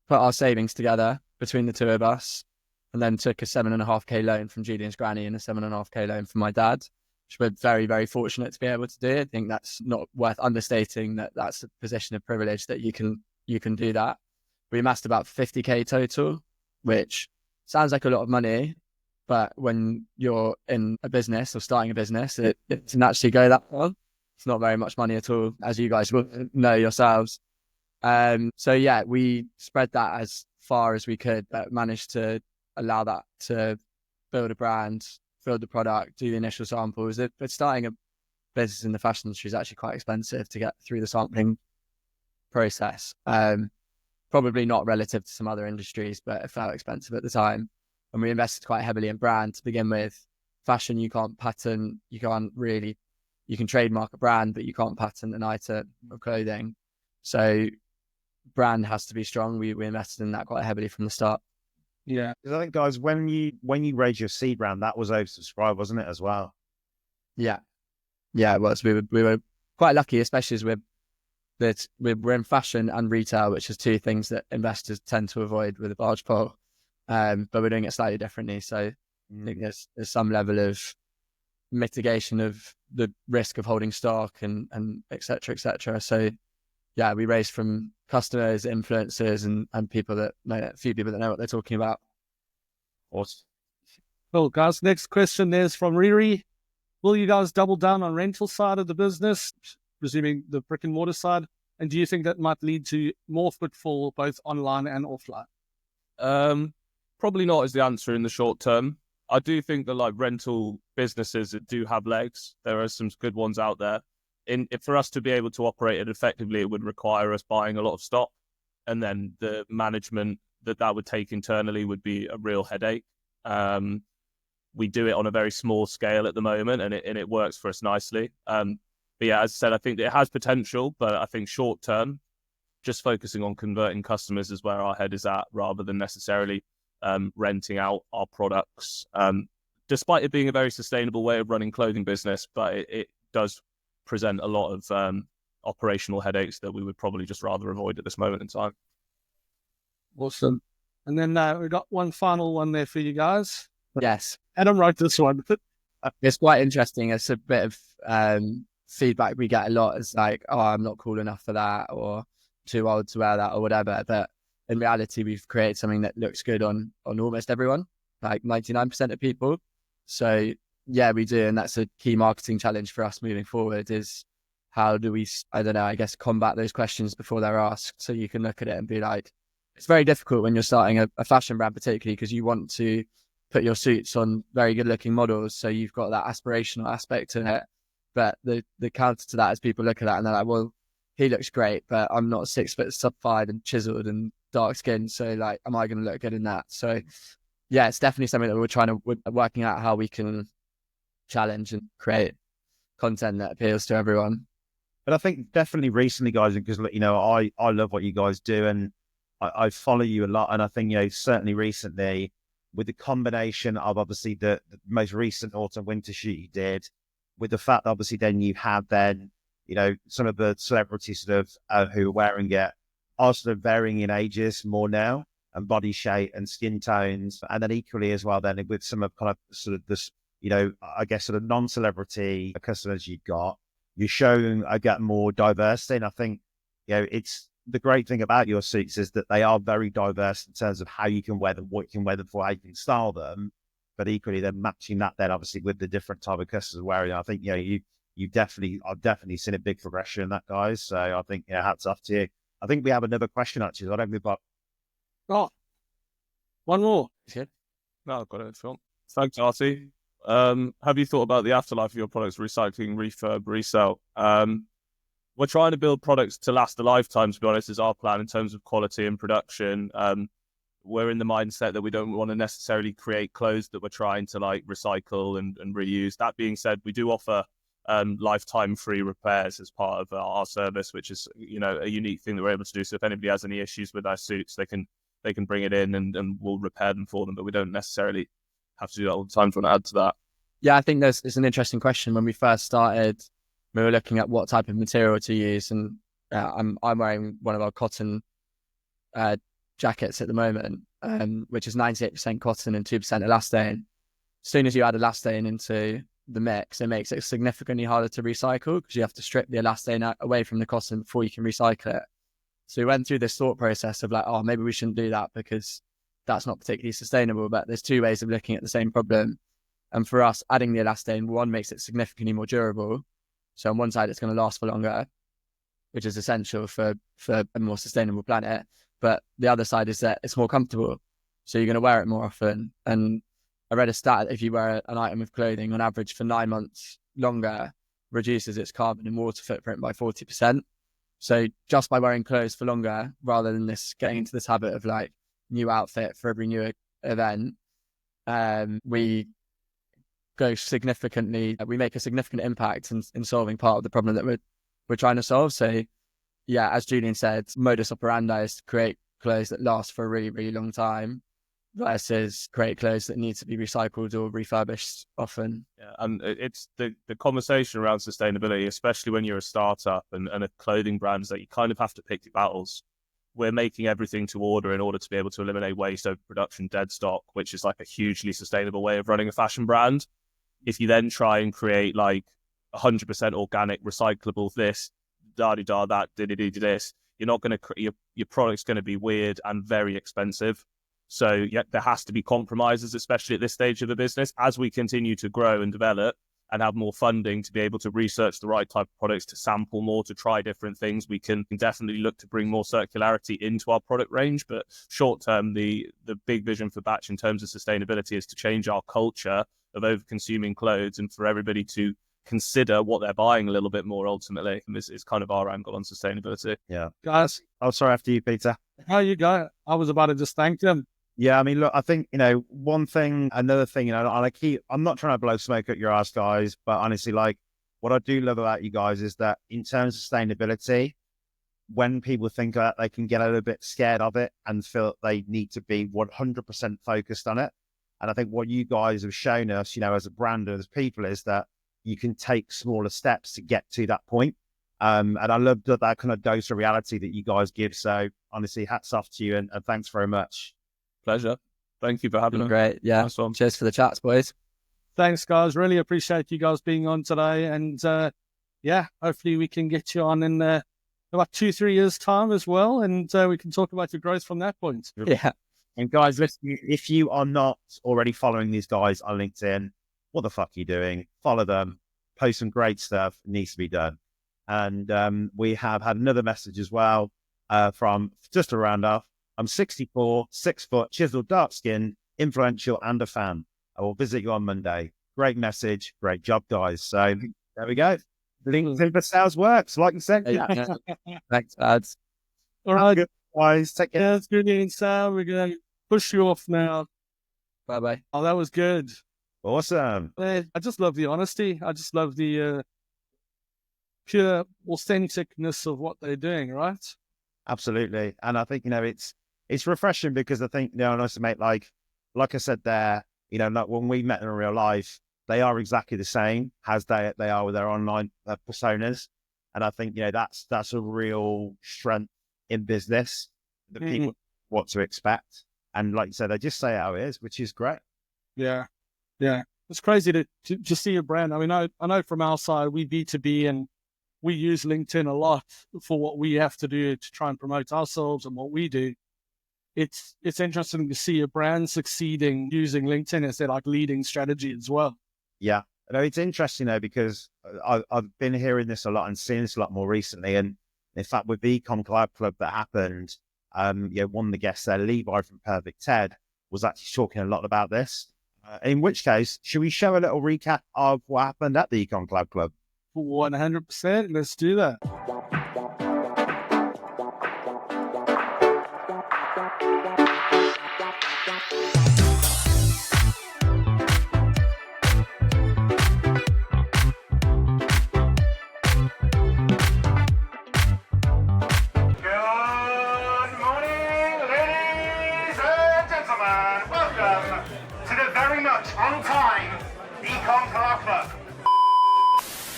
put our savings together between the two of us and then took a 7.5k loan from Julian's granny and a 7.5k loan from my dad, which we're very, very fortunate to be able to do. I think that's not worth understating, that that's a position of privilege that you can do that. We amassed about 50k total, which sounds like a lot of money, but when you're in a business or starting a business, it can actually go that well. It's not very much money at all, as you guys will know yourselves. So yeah, we spread that as far as we could, but managed to allow that to build a brand, build the product, do the initial samples. But starting a business in the fashion industry is actually quite expensive to get through the sampling process. Probably not relative to some other industries, but it felt expensive at the time. And we invested quite heavily in brand to begin with. Fashion, you can't patent, you can trademark a brand, but you can't patent an item of clothing. So brand has to be strong. We invested in that quite heavily from the start. Yeah. Because I think, guys, when you raised your seed round, that was oversubscribed, wasn't it, as well? Yeah, it was. We were quite lucky, especially as we're in fashion and retail, which is two things that investors tend to avoid with a barge pole. But we're doing it slightly differently. So I think there's some level of mitigation of the risk of holding stock and et cetera, et cetera. So yeah, we raised from customers, influencers, and people that know, a few people that know what they're talking about. Awesome. Well, guys, next question is from Riri. Will you guys double down on rental side of the business, presuming the brick and mortar side? And do you think that might lead to more footfall, both online and offline? Probably not is the answer in the short term. I do think that like rental businesses that do have legs, there are some good ones out there. For us to be able to operate it effectively, it would require us buying a lot of stock, and then the management that would take internally would be a real headache. We do it on a very small scale at the moment, and it works for us nicely. But yeah, as I said, I think it has potential, but I think short term, just focusing on converting customers is where our head is at, rather than necessarily renting out our products. Despite it being a very sustainable way of running clothing business, but it does present a lot of operational headaches that we would probably just rather avoid at this moment in time. Awesome. And then we've got one final one there for you guys. Yes. Adam wrote this one. It's quite interesting. It's a bit of feedback we get a lot. It's like, oh, I'm not cool enough for that, or too old to wear that, or whatever. But in reality, we've created something that looks good on almost everyone, like 99% of people. So yeah, we do. And that's a key marketing challenge for us moving forward, is how do we, I don't know, I guess, combat those questions before they're asked. So you can look at it and be like, it's very difficult when you're starting a fashion brand, particularly because you want to put your suits on very good looking models. So you've got that aspirational aspect in it. But the counter to that is people look at that and they're like, well, he looks great, but I'm not 6 foot sub-5 and chiseled and dark skinned. So like, am I going to look good in that? So yeah, it's definitely something that we're working out how we can challenge and create content that appeals to everyone. But I think definitely recently, guys, because I love what you guys do, and I follow you a lot, and I think certainly recently, with the combination of obviously the most recent autumn winter shoot you did, with the fact that obviously then you have some of the celebrities sort of who are wearing it are sort of varying in ages more now, and body shape and skin tones, and then equally as well then with some of kind of sort of this I guess sort of non-celebrity customers you've got, you're showing more diversity. And I think it's the great thing about your suits is that they are very diverse in terms of how you can wear them, what you can wear them for, how you can style them, but equally they're matching that then obviously with the different type of customers wearing. I think I've definitely seen a big progression in that, guys. So I think hats off to you. I think we have another question actually. So I don't move up. Oh, one more. No, I've got it, Phil. Thanks, Artie. Have you thought about the afterlife of your products, recycling, refurb, resell? We're trying to build products to last a lifetime, to be honest, is our plan in terms of quality and production. we're in the mindset that we don't want to necessarily create clothes that we're trying to like recycle and reuse. That being said, we do offer lifetime free repairs as part of our service, which is, you know, a unique thing that we're able to do. So if anybody has any issues with our suits, they can bring it in and we'll repair them for them, but we don't necessarily have to do that all the time. Do you want to add to that? Yeah, I think it's an interesting question. When we first started, we were looking at what type of material to use, and I'm wearing one of our cotton jackets at the moment, which is 98% cotton and 2% elastane. As soon as you add elastane into the mix, it makes it significantly harder to recycle because you have to strip the elastane away from the cotton before you can recycle it. So we went through this thought process of like, oh, maybe we shouldn't do that because that's not particularly sustainable. But there's two ways of looking at the same problem. And for us, adding the elastane, one, makes it significantly more durable. So on one side, it's going to last for longer, which is essential for a more sustainable planet. But the other side is that it's more comfortable. So you're going to wear it more often. And I read a stat that if you wear an item of clothing on average for 9 months longer, reduces its carbon and water footprint by 40%. So just by wearing clothes for longer, rather than getting into this habit of like new outfit for every new event, we make a significant impact in solving part of the problem that we're trying to solve. So yeah, as Julian said, modus operandi is to create clothes that last for a really, really long time versus create clothes that need to be recycled or refurbished often. Yeah, and it's the conversation around sustainability, especially when you're a startup and a clothing brand, is that you kind of have to pick your battles. We're making everything to order in order to be able to eliminate waste over production dead stock, which is like a hugely sustainable way of running a fashion brand. If you then try and create like 100% organic, recyclable this, da-di-da, that, di-di-di-di-this, you're not going to, your product's going to be weird and very expensive. So yeah, there has to be compromises, especially at this stage of the business. As we continue to grow and develop and have more funding to be able to research the right type of products, to sample more, to try different things, we can definitely look to bring more circularity into our product range. But short term, the big vision for Batch in terms of sustainability is to change our culture of over-consuming clothes and for everybody to consider what they're buying a little bit more ultimately. And this is kind of our angle on sustainability. Yeah. Guys, Oh, sorry, after you, Peter. how you go? I was about to just thank them. Yeah, I mean, look, I think, another thing, I'm not trying to blow smoke at your ass, guys, but honestly, like, what I do love about you guys is that in terms of sustainability, when people think that, they can get a little bit scared of it and feel they need to be 100% focused on it. And I think what you guys have shown us, as a brand and as people, is that you can take smaller steps to get to that point. And I love that kind of dose of reality that you guys give. So honestly, hats off to you and thanks very much. Pleasure. Thank you for having us. Great. Yeah. Nice one. Cheers for the chats, boys. Thanks, guys. Really appreciate you guys being on today. And hopefully we can get you on in about 2-3 years' time as well. And we can talk about your growth from that point. Yeah. And guys, listen, if you are not already following these guys on LinkedIn, what the fuck are you doing? Follow them, post some great stuff. It needs to be done. And we have had another message as well from just a round off. I'm 64, 6 foot, chiseled, dark skin, influential, and a fan. I will visit you on Monday. Great message. Great job, guys. So there we go. LinkedIn for sales works, like you said. Yeah. Thanks, lads. All right, Good, guys. Take care. yeah, it's good news, Sam. We're going to push you off now. Bye-bye. Oh, that was good. Awesome. I just love the honesty. I just love the pure authenticness of what they're doing, right? Absolutely. And I think, it's refreshing because I think, and I also make like I said there, like when we met them in real life, they are exactly the same as they are with their online personas. And I think, that's a real strength in business that people what to expect. And like you said, they just say how it is, which is great. Yeah. Yeah. It's crazy to see a brand. I mean, I know from our side, we B2B and we use LinkedIn a lot for what we have to do to try and promote ourselves and what we do. It's interesting to see a brand succeeding using LinkedIn as their like leading strategy as well. Yeah. It's interesting though, because I've been hearing this a lot and seeing this a lot more recently. And in fact, with the Ecom Collab Club that happened, one of the guests there, Levi from Perfect Ted, was actually talking a lot about this. In which case, should we show a little recap of what happened at the Ecom Collab Club? 100%. Let's do that. very much on time, Ecom Collab Club.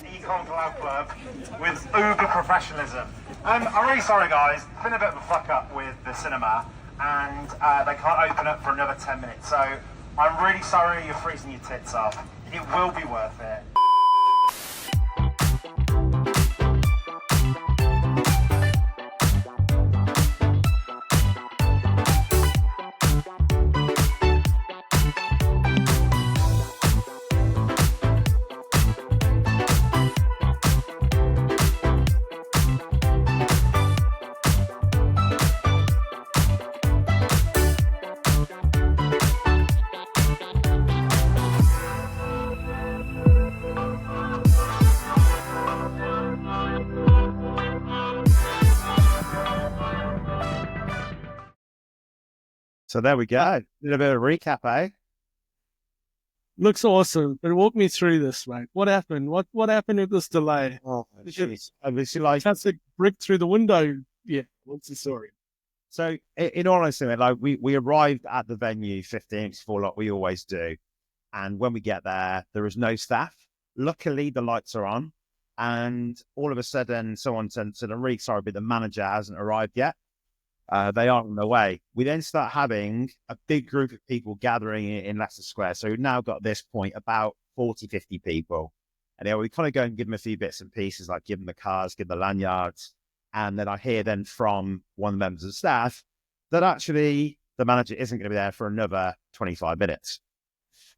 Ecom Collab Club with uber professionalism. I'm really sorry guys, it's been a bit of a fuck up with the cinema and they can't open up for another 10 minutes, so I'm really sorry you're freezing your tits off. It will be worth it. So there we go. Did a bit of a recap, eh? Looks awesome. But walk me through this, mate. What happened? What happened with this delay? Oh, jeez. Obviously, like, Fantastic brick through the window. Yeah, what's the story? so in all honesty, mate, like we arrived at the venue 15 minutes before, like we always do. And when we get there is no staff. Luckily, the lights are on. And all of a sudden, someone said, I'm really sorry, but the manager hasn't arrived yet. They are on their way. We then start having a big group of people gathering in Leicester Square. So we've now got at this point about 40, 50 people. And we kind of go and give them a few bits and pieces, like give them the cars, give them the lanyards. And then I hear then from one of the members of the staff that actually the manager isn't going to be there for another 25 minutes.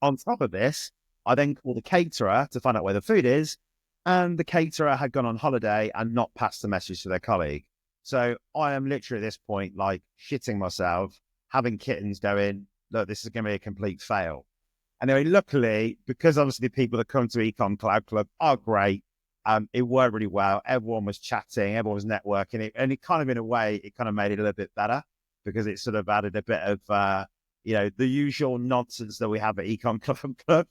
On top of this, I then call the caterer to find out where the food is. And the caterer had gone on holiday and not passed the message to their colleague. So I am literally at this point, like shitting myself, having kittens going, look, this is going to be a complete fail. Anyway, luckily, because obviously the people that come to Ecom Cloud Club are great, it worked really well. Everyone was chatting, everyone was networking. And it kind of, in a way, it kind of made it a little bit better because it sort of added a bit of, the usual nonsense that we have at Ecom Club.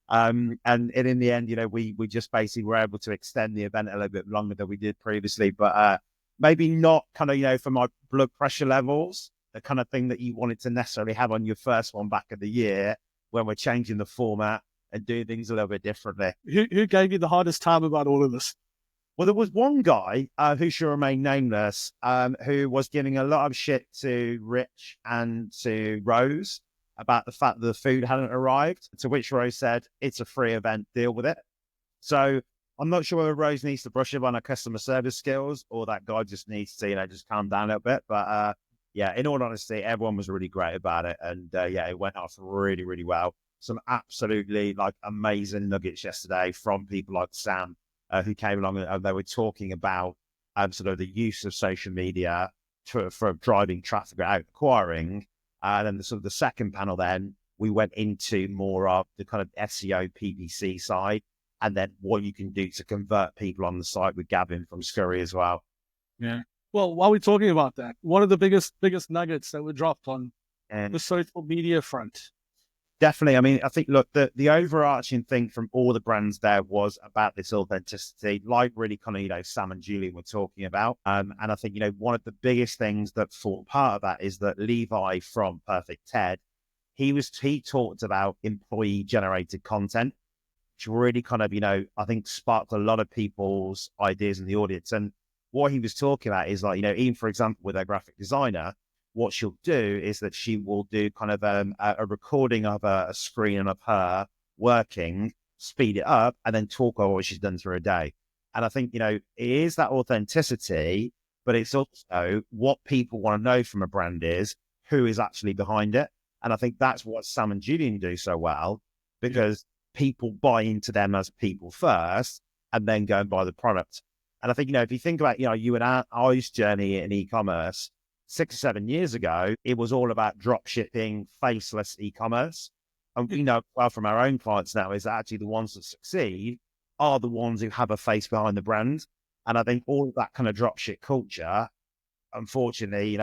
And in the end, we just basically were able to extend the event a little bit longer than we did previously. But maybe not kind of, for my blood pressure levels, the kind of thing that you wanted to necessarily have on your first one back of the year when we're changing the format and doing things a little bit differently. Who gave you the hardest time about all of this? Well, there was one guy who should remain nameless, who was giving a lot of shit to Rich and to Rose about the fact that the food hadn't arrived, to which Rose said, it's a free event, deal with it. So I'm not sure whether Rose needs to brush up on her customer service skills or that guy just needs to, just calm down a little bit. But in all honesty, everyone was really great about it. And it went off really, really well. Some absolutely amazing nuggets yesterday from people like Sam, who came along and they were talking about sort of the use of social media for driving traffic out acquiring. And then the second panel, then we went into more of the kind of SEO PPC side. And then what you can do to convert people on the site with Gavin from Scurry as well. Yeah. Well, while we're talking about that, one of the biggest nuggets that were dropped on the social media front. Definitely. I mean, I think, look, the overarching thing from all the brands there was about this authenticity, like really kind of, Sam and Julie were talking about. And I think, one of the biggest things that formed part of that is that Levi from Perfect Ted, he talked about employee generated content, which really kind of, I think sparked a lot of people's ideas in the audience. And what he was talking about is even for example, with a graphic designer, what she'll do is that she will do kind of a recording of a screen of her working, speed it up, and then talk about what she's done through a day. And I think, it is that authenticity, but it's also what people want to know from a brand is who is actually behind it. And I think that's what Sam and Julian do so well, because people buy into them as people first and then go and buy the product. And I think, if you think about, you and I's journey in e-commerce 6 or 7 years ago, it was all about drop shipping, faceless e-commerce. And we know well from our own clients now is that actually the ones that succeed are the ones who have a face behind the brand. And I think all of that kind of drop ship culture, unfortunately,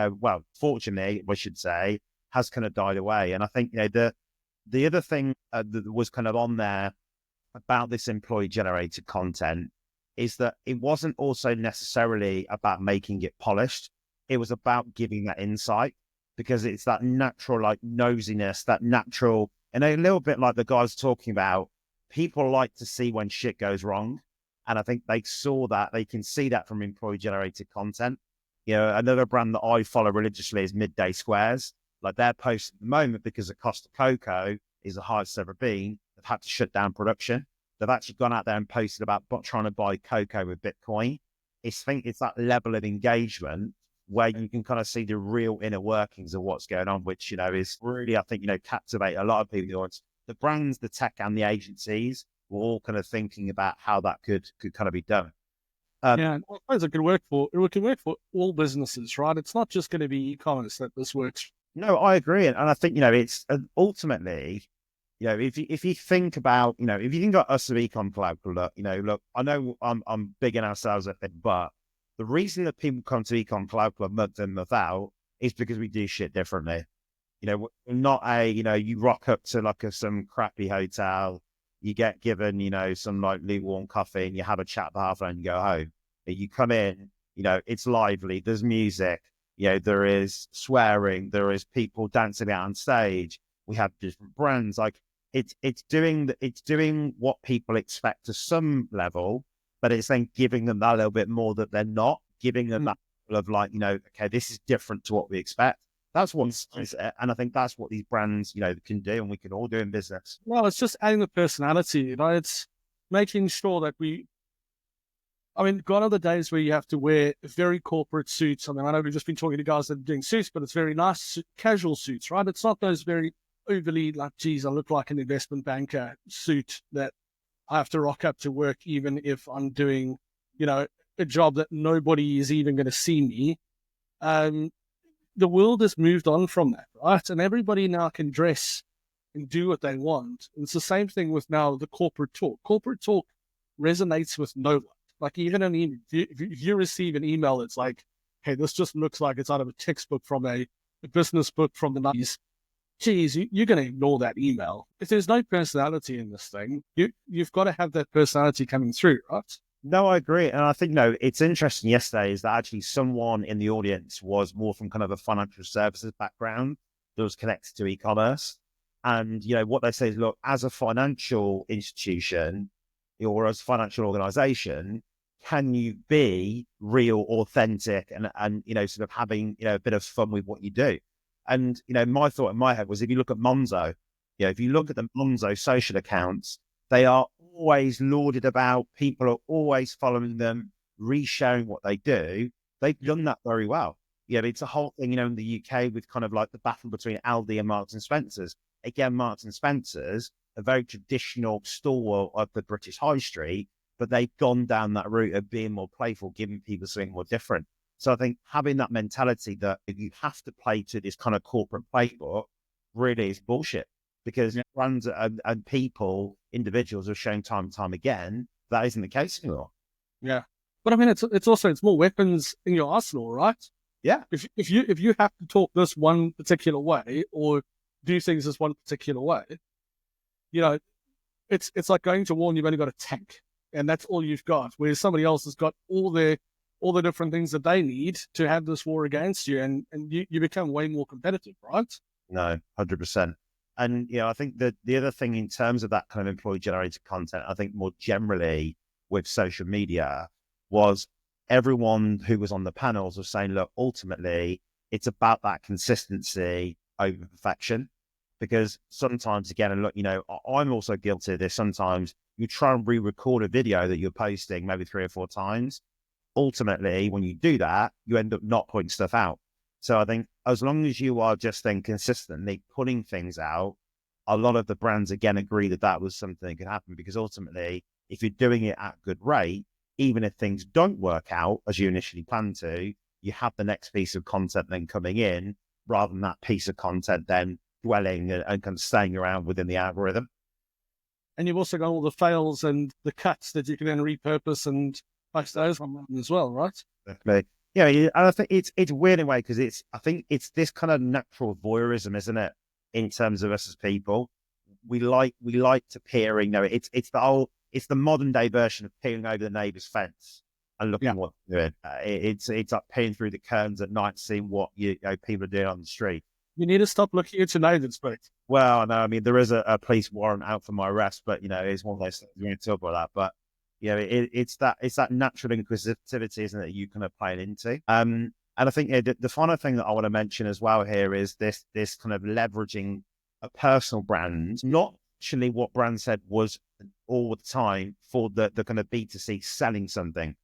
fortunately, we should say, has kind of died away. And I think, the other thing that was kind of on there about this employee generated content is that it wasn't also necessarily about making it polished. It was about giving that insight, because it's that natural nosiness, that natural And a little bit like the guys talking about, people like to see when shit goes wrong. And I think they saw that, they can see that from employee generated content. You know, another brand that I follow religiously is Midday Squares. Like their post at the moment, because the cost of cocoa is the highest it's ever been, they've had to shut down production. They've actually gone out there and posted about trying to buy cocoa with Bitcoin. I think it's that level of engagement where you can kind of see the real inner workings of what's going on, which, you know, is really, I think, you know, captivate a lot of people. The brands, the tech and the agencies were all kind of thinking about how that could kind of be done. Yeah, I suppose it can work for all businesses, right? It's not just going to be e-commerce that this works. No, I agree. And I think, you know, it's ultimately, you know, if you think about, you know, if you think about us at Ecom Collab, look, I know I'm bigging ourselves up, but the reason that people come to Ecom Collab Club month in, month out is because we do shit differently. You know, we're not you know, you rock up to like some crappy hotel, you get given, you know, some like lukewarm coffee and you have a chat for half an hour and you go home. But you come in, you know, it's lively, there's music, you know, there is swearing, there is people dancing out on stage. We have different brands. Like it's doing what people expect to some level, but it's then giving them that little bit more that they're not, giving them that level of like, you know, okay, this is different to what we expect. That's what is it. And I think that's what these brands, you know, can do and we can all do in business. Well, it's just adding the personality, you know, it's making sure that gone are the days where you have to wear very corporate suits. I mean, I know we've just been talking to guys that are doing suits, but it's very nice, casual suits, right? It's not those very overly like, geez, I look like an investment banker suit that I have to rock up to work, even if I'm doing, you know, a job that nobody is even going to see me. The world has moved on from that, right? And everybody now can dress and do what they want. And it's the same thing with now the corporate talk. Corporate talk resonates with no one. Like even if you receive an email, it's like, hey, this just looks like it's out of a textbook from a business book from the 90s. Geez, you're going to ignore that email. If there's no personality in this thing, you've got to have that personality coming through, right? No, I agree. And I think, no, it's interesting yesterday is that actually someone in the audience was more from kind of a financial services background that was connected to e-commerce. And, you know, what they say is, look, as a financial institution or as a financial organization, can you be real, authentic and, you know, sort of having, you know, a bit of fun with what you do? And, you know, my thought in my head was if you look at Monzo, you know, if you look at the Monzo social accounts, they are always lauded about, people are always following them, resharing what they do. They've done that very well. Yeah, it's a whole thing, you know, in the UK with kind of like the battle between Aldi and Marks and Spencer's. Again, Marks and Spencer's, a very traditional stalwart of the British high street, but they've gone down that route of being more playful, giving people something more different. So I think having that mentality that if you have to play to this kind of corporate playbook really is bullshit, because brands and people, individuals have shown time and time again that isn't the case anymore. Yeah, but I mean, it's also more weapons in your arsenal, right? Yeah. If you have to talk this one particular way or do things this one particular way, you know, it's like going to war and you've only got a tank and that's all you've got, whereas somebody else has got all the different things that they need to have this war against you, and you become way more competitive, right? No, 100%. And, you know, I think that the other thing in terms of that kind of employee generated content, I think more generally with social media was everyone who was on the panels was saying, look, ultimately it's about that consistency over perfection, because sometimes, again, and look, you know, I'm also guilty of this. Sometimes you try and re-record a video that you're posting maybe 3 or 4 times. Ultimately, when you do that, you end up not putting stuff out. So I think as long as you are just then consistently putting things out, a lot of the brands, again, agree that that was something that could happen, because ultimately, if you're doing it at a good rate, even if things don't work out as you initially planned to, you have the next piece of content then coming in, rather than that piece of content then dwelling and kind of staying around within the algorithm. And you've also got all the fails and the cuts that you can then repurpose and post those on as well, right? Definitely. Yeah, and I think it's weird in a way, because I think it's this kind of natural voyeurism, isn't it? In terms of us as people, we like to peer. You know, it's the modern day version of peering over the neighbour's fence and looking at what they're doing. It's like peering through the curtains at night, seeing what people are doing on the street. You need to stop looking at your nose, but Well, no, I mean, there is a police warrant out for my arrest, but, it's one of those things we don't talk about that. But, it's that natural inclusivity, isn't it, you kind of playing into. And I think the final thing that I want to mention as well here is this kind of leveraging a personal brand, not actually what brand said was all the time for the kind of B2C selling something.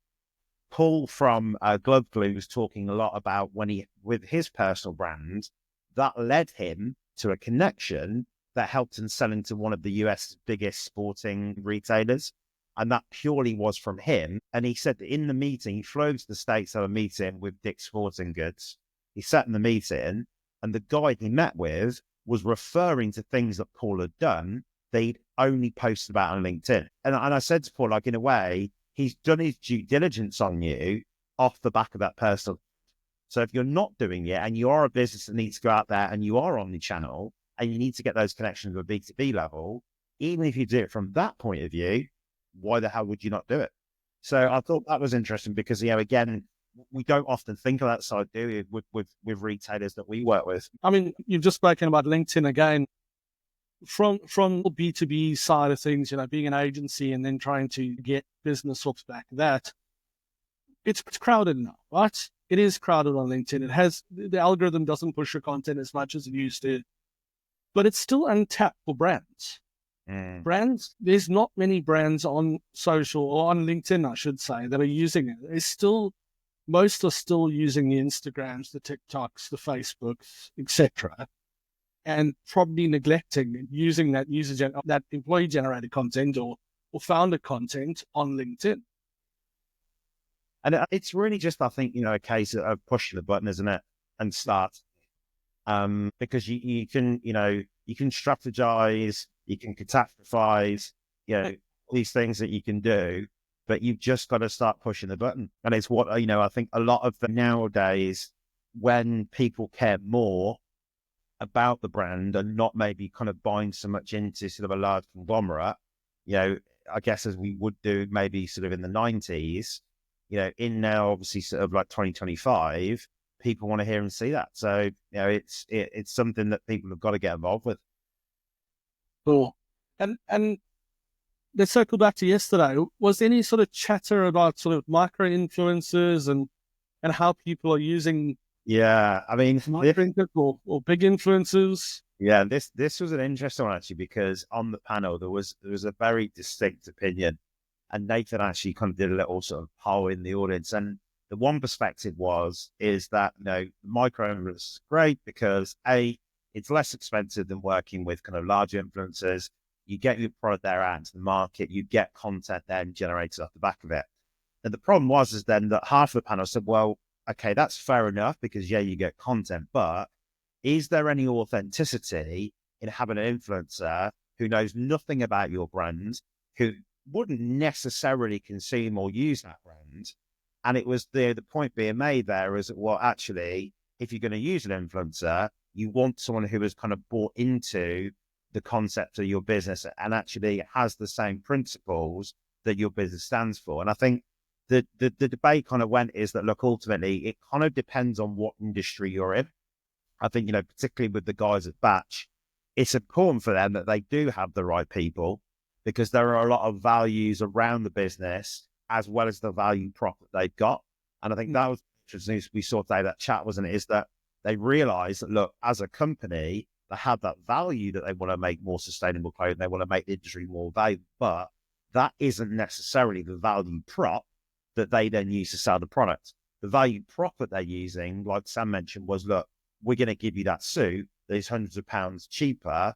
Paul from Glove Glue was talking a lot about with his personal brand, that led him to a connection that helped him sell into one of the US biggest sporting retailers. And that purely was from him. And he said that in the meeting, he flew to the States to have a meeting with Dick's Sporting Goods. He sat in the meeting, and the guy he met with was referring to things that Paul had done they'd only posted about on LinkedIn. And I said to Paul, like, in a way, he's done his due diligence on you off the back of that personal. So if you're not doing it and you are a business that needs to go out there and you are omni-channel and you need to get those connections at a B2B level, even if you do it from that point of view, why the hell would you not do it? So I thought that was interesting because, again, we don't often think of that side, do we, with retailers that we work with. I mean, you've just spoken about LinkedIn again. From the B2B side of things, being an agency and then trying to get business off the back of that, it's crowded now, right? It is crowded on LinkedIn. It has, the algorithm doesn't push your content as much as it used to, but it's still untapped for brands. Brands, there's not many brands on social or on LinkedIn, I should say, that are using it. Most are still using the Instagrams, the TikToks, the Facebooks, etc., and probably neglecting using that that employee generated content or founder content on LinkedIn. And it's really just, I think, a case of pushing the button, isn't it, and start. Because you can strategize, you can catastrophize, these things that you can do, but you've just got to start pushing the button. And it's what, I think a lot of the nowadays, when people care more about the brand and not maybe kind of buying so much into sort of a large conglomerate, I guess as we would do maybe sort of in the 90s, in now obviously sort of like 2025, people want to hear and see that. So, it's something that people have got to get involved with. Cool. And let's circle back to yesterday. Was there any sort of chatter about sort of micro influencers and how people are using I mean, or big influencers? Yeah, this was an interesting one actually, because on the panel there was a very distinct opinion, and Nathan actually kind of did a little sort of poll in the audience, and the one perspective is that micro influencers is great because it's less expensive than working with kind of large influencers. You get your product there out into the market, you get content then generated off the back of it. And the problem is then that half of the panel said, well, okay, that's fair enough because you get content, but is there any authenticity in having an influencer who knows nothing about your brand, who wouldn't necessarily consume or use that brand? And it was the point being made there is that, well, actually, if you're going to use an influencer, you want someone who has kind of bought into the concept of your business and actually has the same principles that your business stands for. And I think the debate kind of is that, look, ultimately, it kind of depends on what industry you're in. I think, particularly with the guys at Batch, it's important for them that they do have the right people, because there are a lot of values around the business as well as the value prop that they've got. And I think that was interesting. We saw today that chat, wasn't it? Is that they realize that, look, as a company, they have that value that they want to make more sustainable clothing. They want to make the industry more valuable, but that isn't necessarily the value prop that they then use to sell the product. The value prop that they're using, like Sam mentioned, was, look, we're going to give you that suit that is hundreds of pounds cheaper.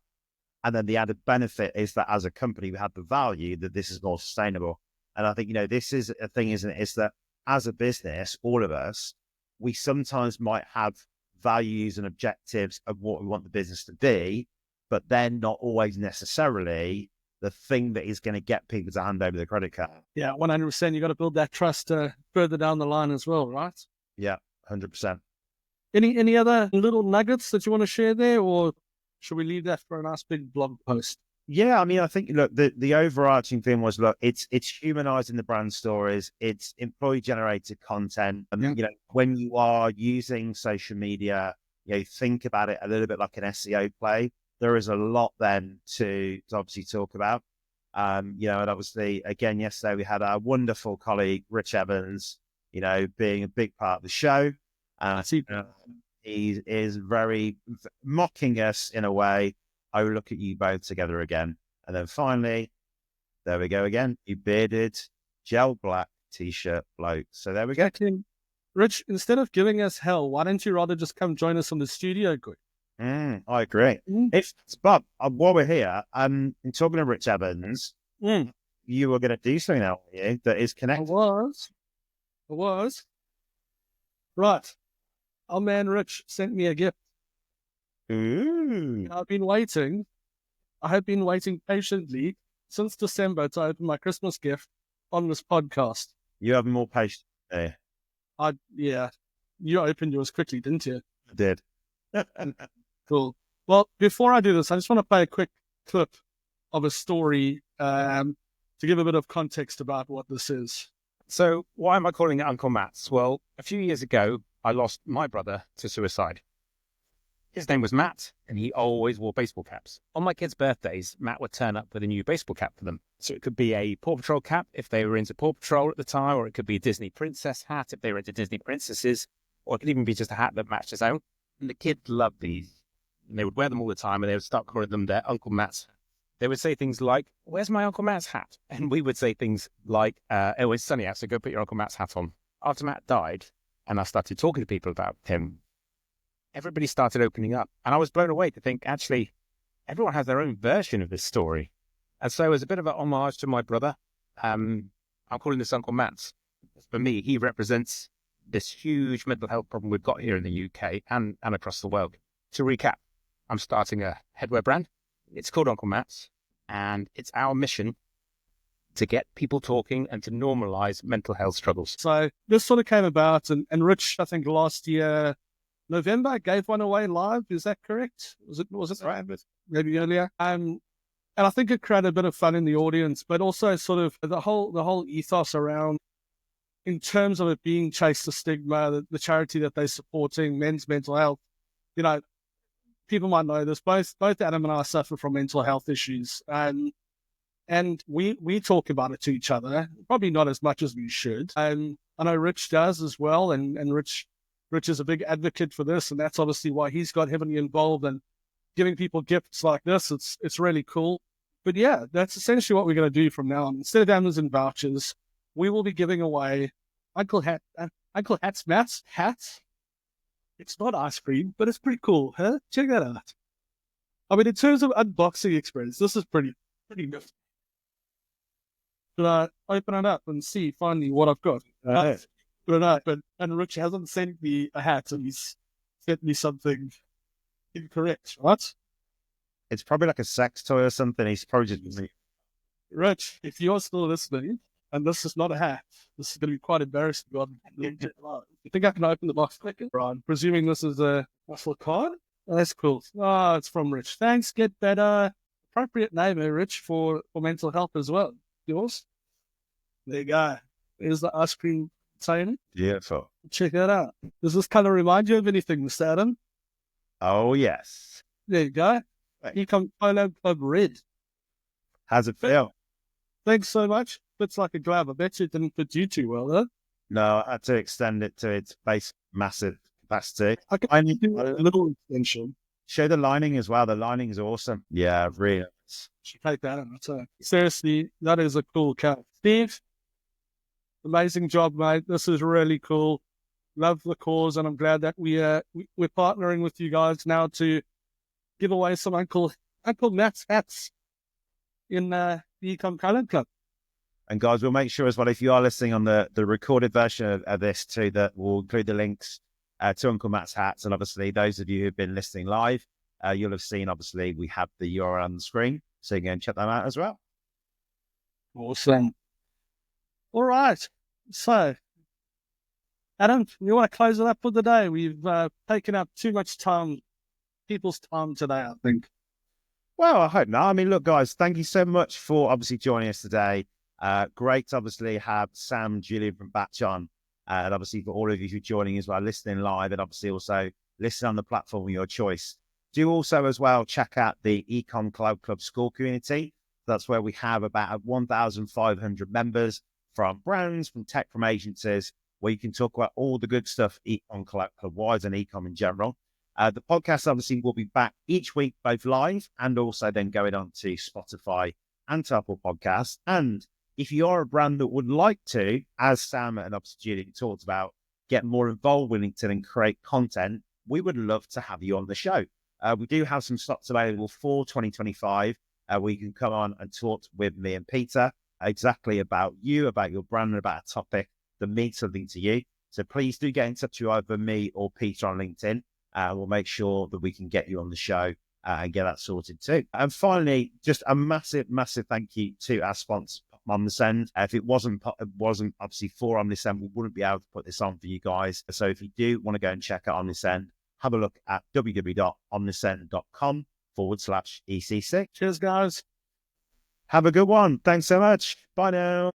And then the added benefit is that as a company, we have the value that this is more sustainable. And I think, this is a thing, isn't it? Is that as a business, all of us, we sometimes might have values and objectives of what we want the business to be, but then not always necessarily the thing that is going to get people to hand over the credit card. Yeah, 100%. You got to build that trust further down the line as well, right? Yeah, 100%. Any other little nuggets that you want to share there, or should we leave that for a nice big blog post? Yeah, I mean, I think, look, the overarching thing was, look, it's humanizing the brand stories, it's employee generated content. And, when you are using social media think about it a little bit like an SEO play. There is a lot then to obviously talk about. And obviously, again, yesterday we had our wonderful colleague, Rich Evans, being a big part of the show. He is very mocking us in a way. I will look at you both together again. And then finally, there we go again. You bearded, gel black t-shirt bloke. So there we go. Rich, instead of giving us hell, why don't you rather just come join us on the studio quick? I agree. If Bob, while we're here, in talking to Rich Evans, you were going to do something now, that is connected. I was. Right. Our man Rich sent me a gift. Ooh. I have been waiting patiently since December to open my Christmas gift on this podcast. You have more patience there. Yeah. You opened yours quickly, didn't you? I did. Cool. Well, before I do this, I just want to play a quick clip of a story to give a bit of context about what this is. So why am I calling it Uncle Matt's? Well, a few years ago, I lost my brother to suicide. His name was Matt, and he always wore baseball caps. On my kids' birthdays, Matt would turn up with a new baseball cap for them. So it could be a Paw Patrol cap if they were into Paw Patrol at the time, or it could be a Disney princess hat if they were into Disney princesses, or it could even be just a hat that matched his own. And the kids loved these. And they would wear them all the time, and they would start calling them their Uncle Matt's. They would say things like, "Where's my Uncle Matt's hat?" And we would say things like, "Oh, it's sunny out, so go put your Uncle Matt's hat on." After Matt died, and I started talking to people about him, everybody started opening up. And I was blown away to think, actually, everyone has their own version of this story. And so as a bit of an homage to my brother, I'm calling this Uncle Matt's. For me, he represents this huge mental health problem we've got here in the UK and across the world. To recap, I'm starting a headwear brand. It's called Uncle Matt's, and it's our mission to get people talking and to normalize mental health struggles. So this sort of came about, and Rich, I think last year, November, gave one away live. Is that correct? Was it right? Maybe earlier. And I think it created a bit of fun in the audience, but also sort of the whole ethos around, in terms of it being Chase the Stigma, the charity that they're supporting, men's mental health. People might know this. Both Adam and I suffer from mental health issues, and we talk about it to each other. Probably not as much as we should. And I know Rich does as well, and Rich is a big advocate for this, and that's obviously why he's got heavily involved in giving people gifts like this. It's really cool. But yeah, that's essentially what we're going to do from now on. Instead of Amazon vouchers, we will be giving away Uncle Matt's hat. It's not ice cream, but it's pretty cool, huh? Check that out. I mean, in terms of unboxing experience, this is pretty nifty. Should I open it up and see finally what I've got? And Rich hasn't sent me a hat, and he's sent me something incorrect, right? It's probably like a sex toy or something. He's probably just... Rich, if you're still listening, and this is not a hat, this is going to be quite embarrassing. You think I can open the box quicker? Right, presuming this is a muscle card. Oh, that's cool. Oh, it's from Rich. Thanks, get better. Appropriate name, Rich, for mental health as well. Yours? There you go. There's the ice cream container. Beautiful. Check that out. Does this kind of remind you of anything, Mr. Adam? Oh, yes. There you go. Ecom Collab Club Red. How's it feel? Thanks so much. Fits like a glove. I bet you it didn't fit you too well, though. No, I had to extend it to its base massive capacity. I need to do a little extension. Show the lining as well. The lining is awesome. Yeah, really. Should take that on. Seriously, that is a cool cut. Steve, amazing job, mate. This is really cool. Love the cause, and I'm glad that we're partnering with you guys now to give away some Uncle Matt's hats in the Ecom Collab Club. And guys, we'll make sure as well, if you are listening on the recorded version of this too, that we'll include the links to Uncle Matt's hats. And obviously, those of you who've been listening live, you'll have seen, obviously, we have the URL on the screen. So you can check them out as well. Awesome. All right. So, Adam, you want to close it up for the day? We've taken up too much time, people's time today, I think. Well, I hope not. I mean, look, guys, thank you so much for obviously joining us today. Great to obviously have Sam, Julian from Batch on. And obviously for all of you who are joining as well, listening live, and obviously also listen on the platform of your choice. Do also as well check out the Ecom Collab Club School community. That's where we have about 1,500 members from brands, from tech, from agencies, where you can talk about all the good stuff Ecom Collab Club wise and Ecom in general. The podcast obviously will be back each week, both live and also then going on to Spotify and to Apple Podcasts. And if you're a brand that would like to, as Sam and obviously Julie talked about, get more involved with LinkedIn and create content, we would love to have you on the show. We do have some slots available for 2025 where you can come on and talk with me and Peter exactly about you, about your brand, and about a topic that means something to you. So please do get in touch with either me or Peter on LinkedIn. We'll make sure that we can get you on the show and get that sorted too. And finally, just a massive, massive thank you to our sponsor, Omnisend. If it wasn't obviously for Omnisend, we wouldn't be able to put this on for you guys. So if you do want to go and check out Omnisend, have a look at www.omnisend.com/ECC. Cheers, guys. Have a good one. Thanks so much. Bye now.